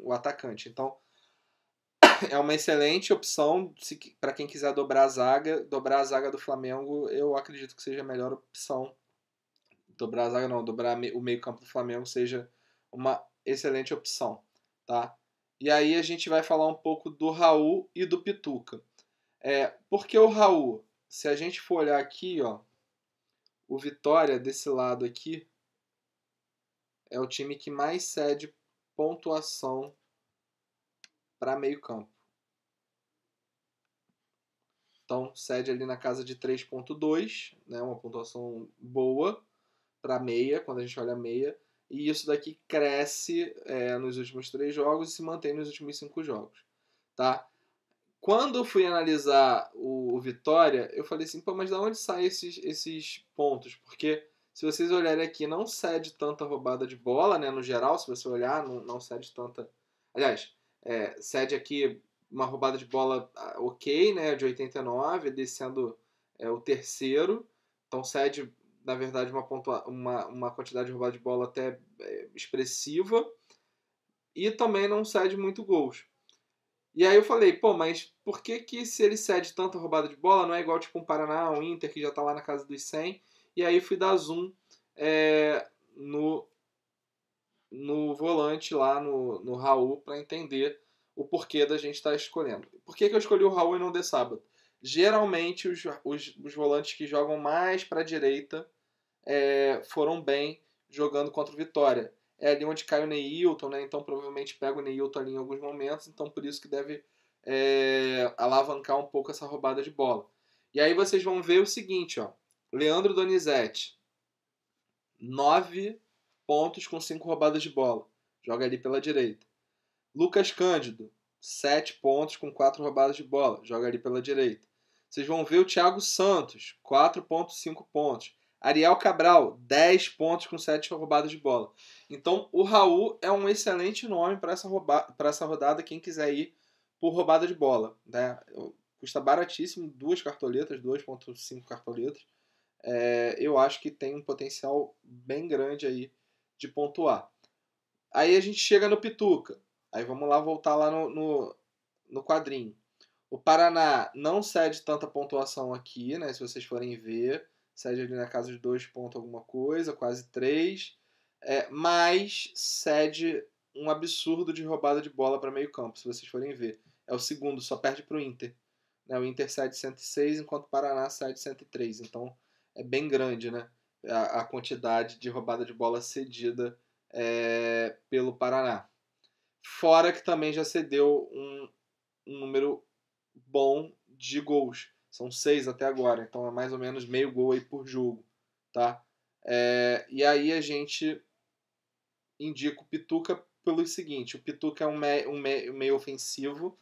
o atacante. Então, é uma excelente opção para quem quiser dobrar a zaga. Dobrar a zaga do Flamengo, eu acredito que seja a melhor opção. Dobrar a zaga não, dobrar o meio campo do Flamengo seja uma excelente opção. Tá? E aí a gente vai falar um pouco do Raul e do Pituca. Por que o Raul? Se a gente for olhar aqui, ó, o Vitória desse lado aqui é o time que mais cede pontuação para meio campo. Então, cede ali na casa de 3.2, né, uma pontuação boa para meia, quando a gente olha meia. E isso daqui cresce nos últimos 3 jogos e se mantém nos últimos 5 jogos. Tá? Quando eu fui analisar o Vitória, eu falei assim, pô, mas de onde saem esses pontos? Porque se vocês olharem aqui, não cede tanta roubada de bola, né? No geral, se você olhar, não cede tanta... Aliás, cede aqui uma roubada de bola ok, né? De 89, descendo o terceiro. Então cede, na verdade, uma quantidade de roubada de bola até expressiva. E também não cede muito gols. E aí eu falei, pô, mas por que se ele cede tanta roubada de bola, não é igual tipo um Paraná, um Inter, que já tá lá na casa dos 100? E aí fui dar zoom no volante lá, no Raul, para entender o porquê da gente estar escolhendo. Por que eu escolhi o Raul e não o De Sábado? Geralmente os volantes que jogam mais para a direita foram bem jogando contra o Vitória. É ali onde cai o Neilton, né? Então provavelmente pega o Neilton ali em alguns momentos, então por isso que deve alavancar um pouco essa roubada de bola. E aí vocês vão ver o seguinte, ó. Leandro Donizete, 9 pontos com 5 roubadas de bola. Joga ali pela direita. Lucas Cândido, 7 pontos com 4 roubadas de bola. Joga ali pela direita. Vocês vão ver o Thiago Santos, 4,5 pontos. Ariel Cabral, 10 pontos com 7 roubadas de bola. Então, o Raul é um excelente nome para essa rodada, quem quiser ir por roubada de bola. Né? Custa baratíssimo, 2 cartoletas, 2,5 cartoletas. Eu acho que tem um potencial bem grande aí de pontuar. Aí a gente chega no Pituca. Aí vamos lá voltar lá no quadrinho. O Paraná não cede tanta pontuação aqui, né? Se vocês forem ver, cede ali na casa de 2 pontos alguma coisa, quase 3. mas cede um absurdo de roubada de bola para meio campo, se vocês forem ver. É o segundo, só perde para o Inter. Né? O Inter cede 106, enquanto o Paraná cede 103. Então é bem grande, né? A quantidade de roubada de bola cedida pelo Paraná. Fora que também já cedeu um número bom de gols. São 6 até agora, então é mais ou menos meio gol aí por jogo, tá? E aí a gente indica o Pituca pelo seguinte: o Pituca é um meio ofensivo,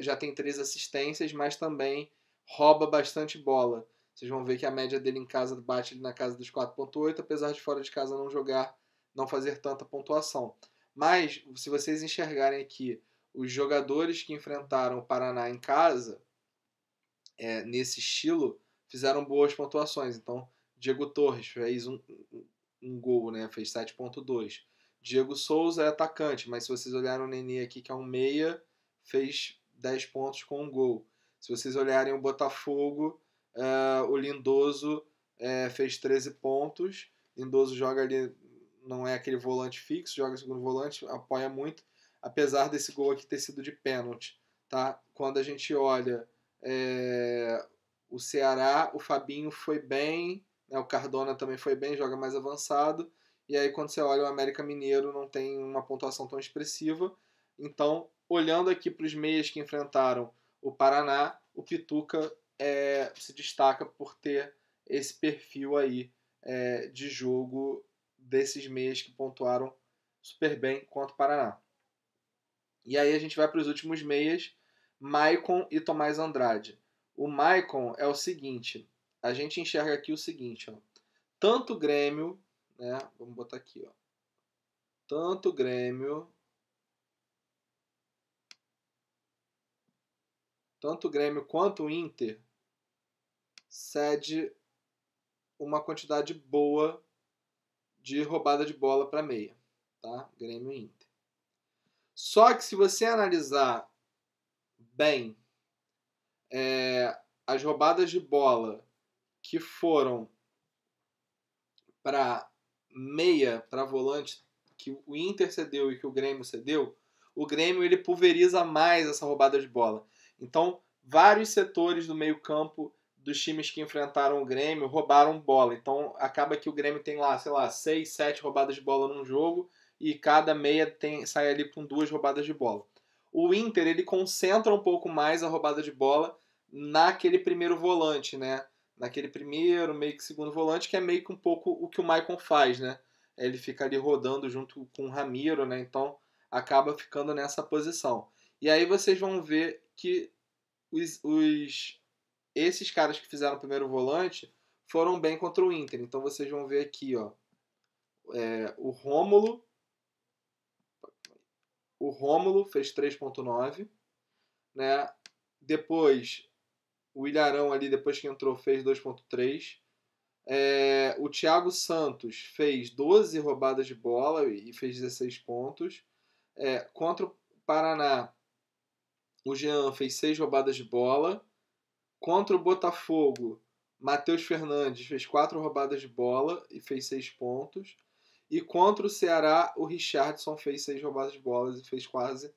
já tem 3 assistências, mas também rouba bastante bola. Vocês vão ver que a média dele em casa bate na casa dos 4,8, apesar de fora de casa não fazer tanta pontuação. Mas, se vocês enxergarem aqui os jogadores que enfrentaram o Paraná em casa, nesse estilo, fizeram boas pontuações. Então, Diego Torres fez um gol, né? Fez 7,2. Diego Souza é atacante, mas se vocês olharem o Nenê aqui, que é um meia, fez 10 pontos com um gol. Se vocês olharem o Botafogo, o Lindoso fez 13 pontos. Lindoso joga ali, não é aquele volante fixo, joga segundo volante, apoia muito, apesar desse gol aqui ter sido de pênalti. Tá? Quando a gente olha o Ceará, o Fabinho foi bem, né? O Cardona também foi bem, joga mais avançado. E aí quando você olha o América Mineiro não tem uma pontuação tão expressiva. Então, olhando aqui para os meias que enfrentaram o Paraná, o Pituca se destaca por ter esse perfil aí de jogo desses meias que pontuaram super bem contra o Paraná. E aí a gente vai para os últimos meias, Maicon e Tomás Andrade. O Maicon é o seguinte, a gente enxerga aqui o seguinte, ó, tanto o Grêmio, né, vamos botar aqui, ó, tanto o Grêmio quanto o Inter cede uma quantidade boa de roubada de bola para meia, tá? Grêmio e Inter. Só que se você analisar bem as roubadas de bola que foram para meia, para volante, que o Inter cedeu e que o Grêmio cedeu, o Grêmio ele pulveriza mais essa roubada de bola. Então, vários setores do meio-campo dos times que enfrentaram o Grêmio roubaram bola. Então, acaba que o Grêmio tem lá, sei lá, 6, 7 roubadas de bola num jogo e cada meia sai ali com 2 roubadas de bola. O Inter, ele concentra um pouco mais a roubada de bola naquele primeiro volante, né? Naquele primeiro, meio que segundo volante, que é meio que um pouco o que o Maicon faz, né? Ele fica ali rodando junto com o Ramiro, né? Então acaba ficando nessa posição. E aí vocês vão ver que esses caras que fizeram o primeiro volante foram bem contra o Inter. Então vocês vão ver aqui, ó, o Rômulo fez 3,9, né? Depois o Ilharão ali, depois que entrou, fez 2,3. O Thiago Santos fez 12 roubadas de bola e fez 16 pontos. Contra o Paraná, o Jean fez 6 roubadas de bola. Contra o Botafogo, Matheus Fernandes fez 4 roubadas de bola e fez 6 pontos. E contra o Ceará, o Richardson fez 6 roubadas de bola e fez quase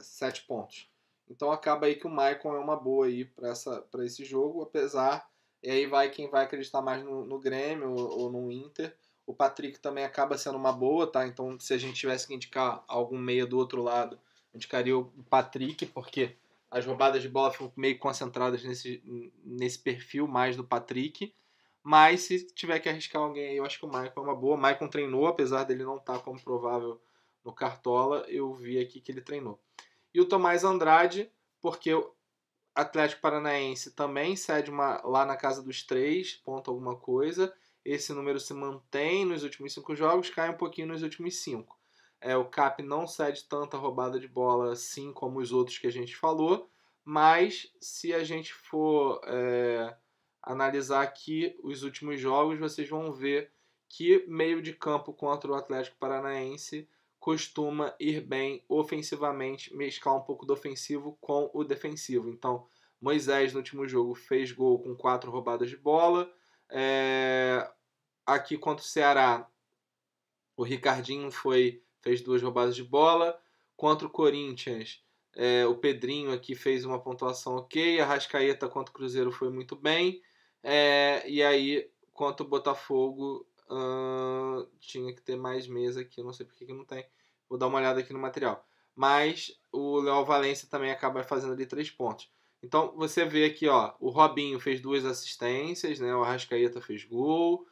7 pontos. Então acaba aí que o Maicon é uma boa aí para esse jogo, apesar, e aí vai quem vai acreditar mais no Grêmio ou no Inter. O Patrick também acaba sendo uma boa, tá? Então se a gente tivesse que indicar algum meia do outro lado, eu indicaria o Patrick, porque as roubadas de bola ficam meio concentradas nesse perfil mais do Patrick. Mas se tiver que arriscar alguém aí, eu acho que o Maicon é uma boa. O Maicon treinou, apesar dele não estar como provável no Cartola, eu vi aqui que ele treinou. E o Tomás Andrade, porque o Atlético Paranaense também cede lá na casa dos 3 ponto alguma coisa. Esse número se mantém nos últimos 5 jogos, cai um pouquinho nos últimos 5. O CAP não cede tanta roubada de bola assim como os outros que a gente falou, mas se a gente for analisar aqui os últimos jogos, vocês vão ver que meio de campo contra o Atlético Paranaense costuma ir bem ofensivamente, mesclar um pouco do ofensivo com o defensivo. Então, Moisés no último jogo fez gol com 4 roubadas de bola. Aqui contra o Ceará, O Ricardinho fez 2 roubadas de bola. Contra o Corinthians, o Pedrinho aqui fez uma pontuação ok. A Arrascaeta contra o Cruzeiro foi muito bem. E aí, contra o Botafogo, tinha que ter mais mesa aqui. Eu não sei por que não tem. Vou dar uma olhada aqui no material. Mas o Léo Valência também acaba fazendo ali 3 pontos. Então você vê aqui, ó, o Robinho fez 2 assistências, né? O Arrascaeta fez gol.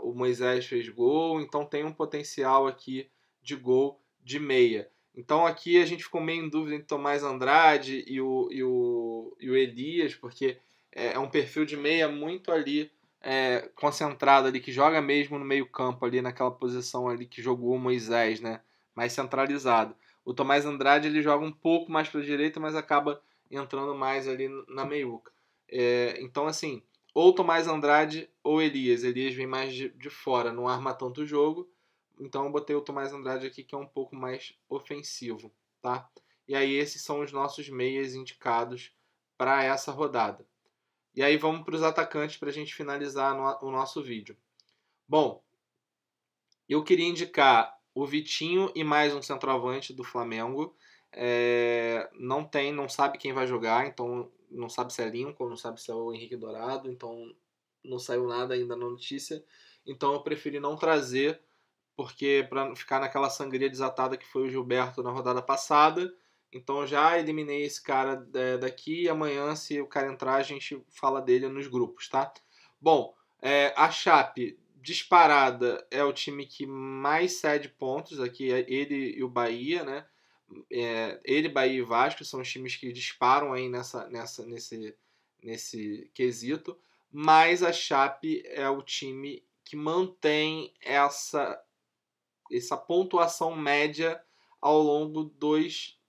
O Moisés fez gol, então tem um potencial aqui de gol de meia. Então aqui a gente ficou meio em dúvida entre Tomás Andrade e o Elias, porque é um perfil de meia muito ali concentrado ali, que joga mesmo no meio campo ali, naquela posição ali que jogou o Moisés, né? Mais centralizado. O Tomás Andrade ele joga um pouco mais para a direita, mas acaba entrando mais ali na meiuca. Então assim, ou Tomás Andrade ou Elias. Elias vem mais de fora, não arma tanto o jogo. Então eu botei o Tomás Andrade aqui, que é um pouco mais ofensivo, tá? E aí esses são os nossos meias indicados para essa rodada. E aí vamos para os atacantes para a gente finalizar o nosso vídeo. Bom, eu queria indicar o Vitinho e mais um centroavante do Flamengo. Não sabe quem vai jogar, então não sabe se é Lincoln, não sabe se é o Henrique Dourado, então não saiu nada ainda na notícia. Então eu preferi não trazer, porque para não ficar naquela sangria desatada que foi o Gilberto na rodada passada. Então já eliminei esse cara daqui e amanhã, se o cara entrar, a gente fala dele nos grupos, tá? Bom, a Chape disparada é o time que mais cede pontos aqui, ele e o Bahia, né? Ele, Bahia e Vasco são os times que disparam aí nesse quesito, mas a Chape é o time que mantém essa pontuação média ao longo dos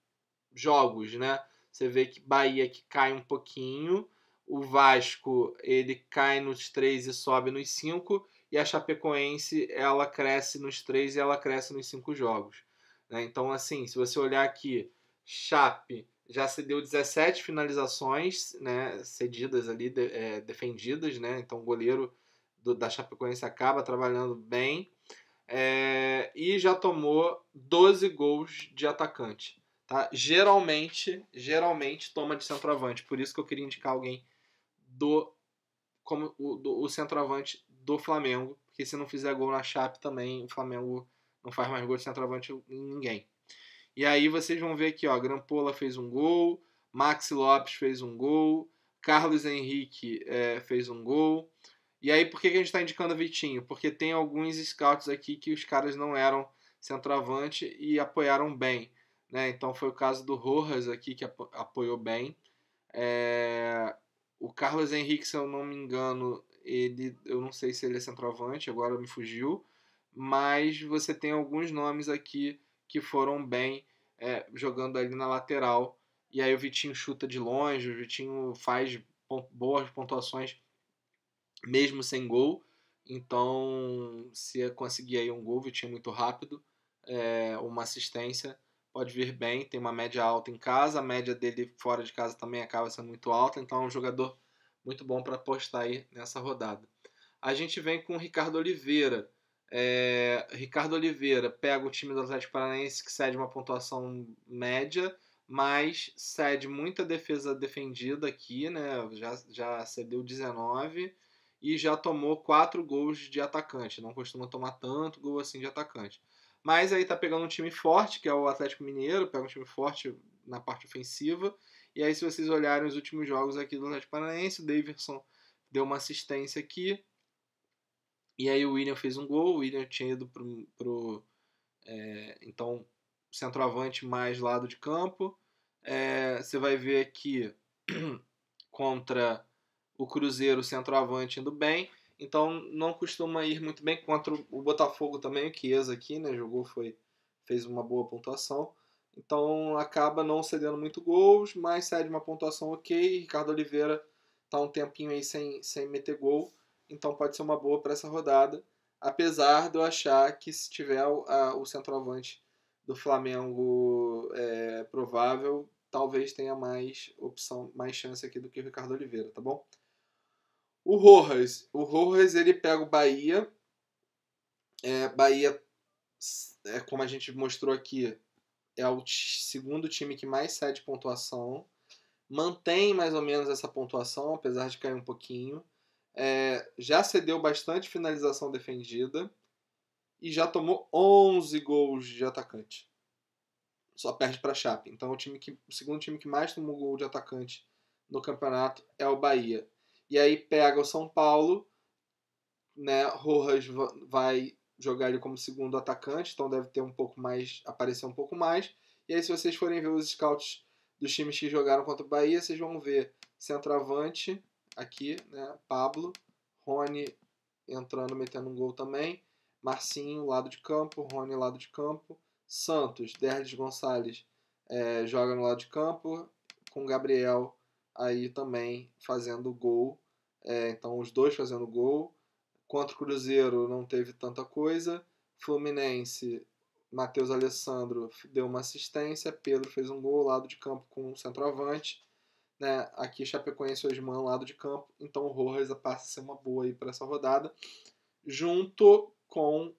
jogos, né? Você vê que Bahia que cai um pouquinho, o Vasco ele cai nos 3 e sobe nos 5, e a Chapecoense ela cresce nos 3 e ela cresce nos 5 jogos. Né? Então, assim, se você olhar aqui, Chape já cedeu 17 finalizações, né, cedidas ali, defendidas, né? Então o goleiro da Chapecoense acaba trabalhando bem. E já tomou 12 gols de atacante. Tá? Geralmente toma de centroavante. Por isso que eu queria indicar alguém como o centroavante do Flamengo. Porque se não fizer gol na Chape também, o Flamengo não faz mais gol de centroavante em ninguém. E aí vocês vão ver aqui, ó, Grampola fez um gol, Maxi Lopes fez um gol, Carlos Henrique fez um gol. E aí, por que a gente está indicando o Vitinho? Porque tem alguns scouts aqui que os caras não eram centroavante e apoiaram bem. Né? Então foi o caso do Rojas aqui, que apoiou bem. O Carlos Henrique, se eu não me engano, eu não sei se ele é centroavante, agora me fugiu. Mas você tem alguns nomes aqui que foram bem jogando ali na lateral. E aí o Vitinho chuta de longe, o Vitinho faz boas pontuações mesmo sem gol. Então, se conseguir aí um gol, o Vitinho é muito rápido, uma assistência, pode vir bem, tem uma média alta em casa, a média dele fora de casa também acaba sendo muito alta, então é um jogador muito bom para apostar aí nessa rodada. A gente vem com o Ricardo Oliveira. Ricardo Oliveira pega o time do Atlético Paranaense, que cede uma pontuação média, mas cede muita defesa defendida aqui, né? Já cedeu 19 e já tomou 4 gols de atacante. Não costuma tomar tanto gol assim de atacante. Mas aí tá pegando um time forte, que é o Atlético Mineiro, pega um time forte na parte ofensiva. E aí, se vocês olharem os últimos jogos aqui do Atlético Paranaense, o Davidson deu uma assistência aqui. E aí o William fez um gol, o William tinha ido pro então, centroavante mais lado de campo. Você vai ver aqui contra o Cruzeiro, centroavante indo bem. Então não costuma ir muito bem. Contra o Botafogo também, o Chiesa aqui, né? Fez uma boa pontuação. Então acaba não cedendo muito gols, mas cede uma pontuação ok. Ricardo Oliveira tá um tempinho aí sem meter gol. Então pode ser uma boa para essa rodada. Apesar de eu achar que se tiver o centroavante do Flamengo provável, talvez tenha mais opção, mais chance aqui do que o Ricardo Oliveira, tá bom? O Rojas ele pega o Bahia. Bahia como a gente mostrou aqui, é o segundo time que mais cede pontuação. Mantém mais ou menos essa pontuação, apesar de cair um pouquinho. Já cedeu bastante finalização defendida. E já tomou 11 gols de atacante. Só perde para a Chape. Então o segundo time que mais tomou gol de atacante no campeonato é o Bahia. E aí pega o São Paulo, né? Rojas vai jogar ele como segundo atacante, então deve ter um pouco mais, aparecer um pouco mais. E aí se vocês forem ver os scouts dos times que jogaram contra o Bahia, vocês vão ver centroavante aqui, né? Pablo, Rony entrando, metendo um gol também. Marcinho, lado de campo, Rony, lado de campo. Santos, Derlis Gonçalves joga no lado de campo, com Gabriel aí também fazendo gol. Então os dois fazendo gol. Contra o Cruzeiro não teve tanta coisa. Fluminense, Matheus Alessandro deu uma assistência, Pedro fez um gol, lado de campo com o centroavante. Né? Aqui Chapecoense e Osman, lado de campo. Então o Rojas passa a ser uma boa aí para essa rodada. Junto com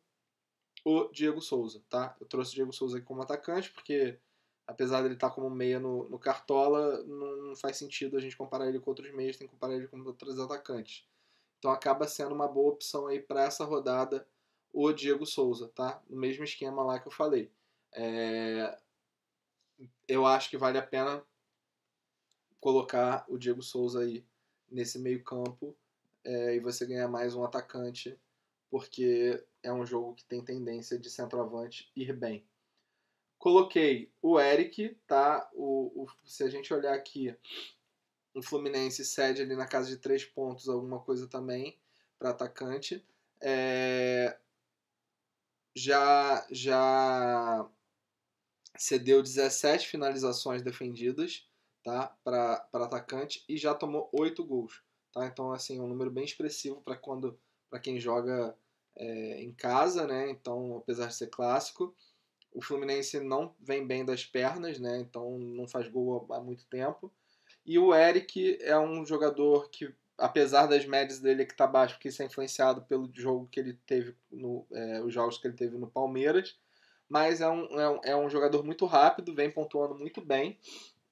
o Diego Souza, tá? Eu trouxe o Diego Souza aqui como atacante, porque apesar dele estar como meia no Cartola, não faz sentido a gente comparar ele com outros meias, tem que comparar ele com outros atacantes. Então acaba sendo uma boa opção aí para essa rodada o Diego Souza, tá? No mesmo esquema lá que eu falei. Eu acho que vale a pena colocar o Diego Souza aí nesse meio campo e você ganhar mais um atacante, porque é um jogo que tem tendência de centroavante ir bem. Coloquei o Eric, tá? Se a gente olhar aqui, o Fluminense cede ali na casa de 3 pontos, alguma coisa também para atacante. Já cedeu 17 finalizações defendidas, tá? Para atacante e já tomou 8 gols. Tá? Então, assim, um número bem expressivo para quem joga em casa, né? Então, apesar de ser clássico, o Fluminense não vem bem das pernas, né? Então não faz gol há muito tempo. E o Eric é um jogador que, apesar das médias dele que está baixo, porque isso é influenciado pelo jogo que ele teve os jogos que ele teve no Palmeiras, mas é um jogador muito rápido, vem pontuando muito bem,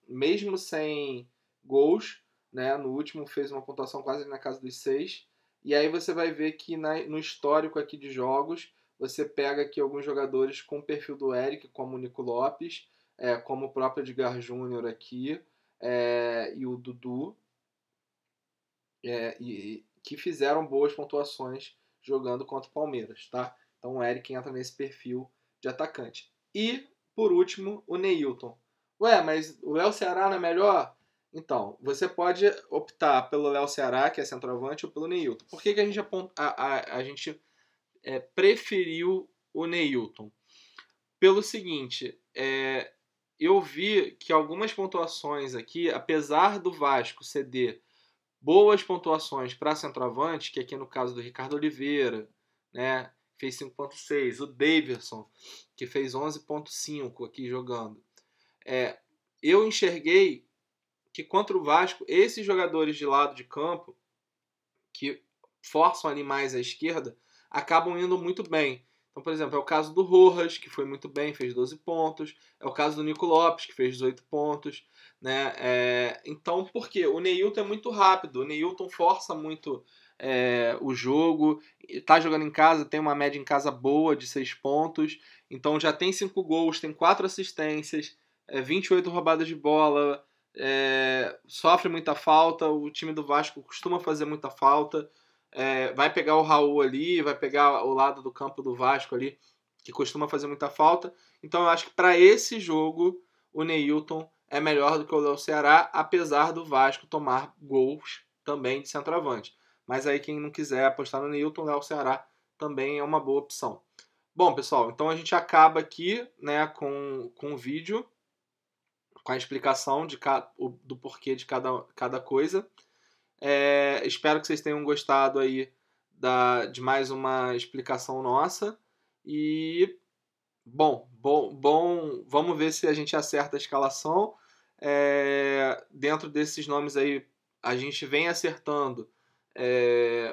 mesmo sem gols, né? No último fez uma pontuação quase na casa dos 6. E aí você vai ver que no histórico aqui de jogos, você pega aqui alguns jogadores com o perfil do Eric, como o Nico Lopes, como o próprio Edgar Júnior aqui, e o Dudu, que fizeram boas pontuações jogando contra o Palmeiras, tá? Então o Eric entra nesse perfil de atacante. E, por último, o Neilton. Ué, mas o Léo Ceará não é melhor? Então, você pode optar pelo Léo Ceará, que é centroavante, ou pelo Neilton. Por que a gente preferiu o Neilton? Pelo seguinte, eu vi que algumas pontuações aqui, apesar do Vasco ceder boas pontuações para centroavante, que aqui no caso do Ricardo Oliveira, né, fez 5.6, o Davidson, que fez 11.5 aqui jogando. Eu enxerguei que contra o Vasco, esses jogadores de lado de campo, que forçam ali mais à esquerda, acabam indo muito bem. Então, por exemplo, é o caso do Rojas, que foi muito bem, fez 12 pontos. É o caso do Nico Lopes, que fez 18 pontos. Né? Então, por quê? O Neilton é muito rápido. O Neilton força muito o jogo. Está jogando em casa, tem uma média em casa boa de 6 pontos. Então, já tem 5 gols, tem 4 assistências, 28 roubadas de bola. Sofre muita falta. O time do Vasco costuma fazer muita falta. Vai pegar o Raul ali, vai pegar o lado do campo do Vasco ali, que costuma fazer muita falta. Então eu acho que para esse jogo o Neilton é melhor do que o Léo Ceará, apesar do Vasco tomar gols também de centroavante. Mas aí quem não quiser apostar no Neilton, o Léo Ceará também é uma boa opção. Bom, pessoal, então a gente acaba aqui, né, com o vídeo, com a explicação do porquê de cada coisa. Espero que vocês tenham gostado aí de mais uma explicação nossa. E, bom, vamos ver se a gente acerta a escalação. Dentro desses nomes aí, a gente vem acertando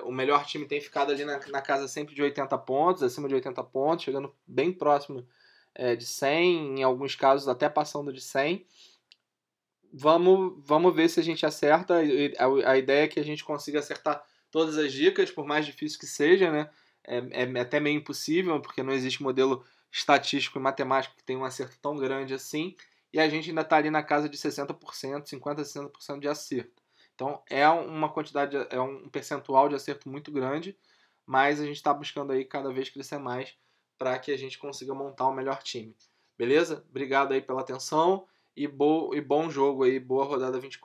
O melhor time tem ficado ali na casa sempre de 80 pontos, acima de 80 pontos, chegando bem próximo de 100, em alguns casos até passando de 100. Vamos ver se a gente acerta. A ideia é que a gente consiga acertar todas as dicas, por mais difícil que seja, né? É até meio impossível, porque não existe modelo estatístico e matemático que tenha um acerto tão grande assim. E a gente ainda está ali na casa de 60%, 50% a 60% de acerto. Então é uma quantidade, é um percentual de acerto muito grande, mas a gente está buscando aí cada vez crescer mais para que a gente consiga montar o melhor time. Beleza? Obrigado aí pela atenção e bom jogo aí, boa rodada 24.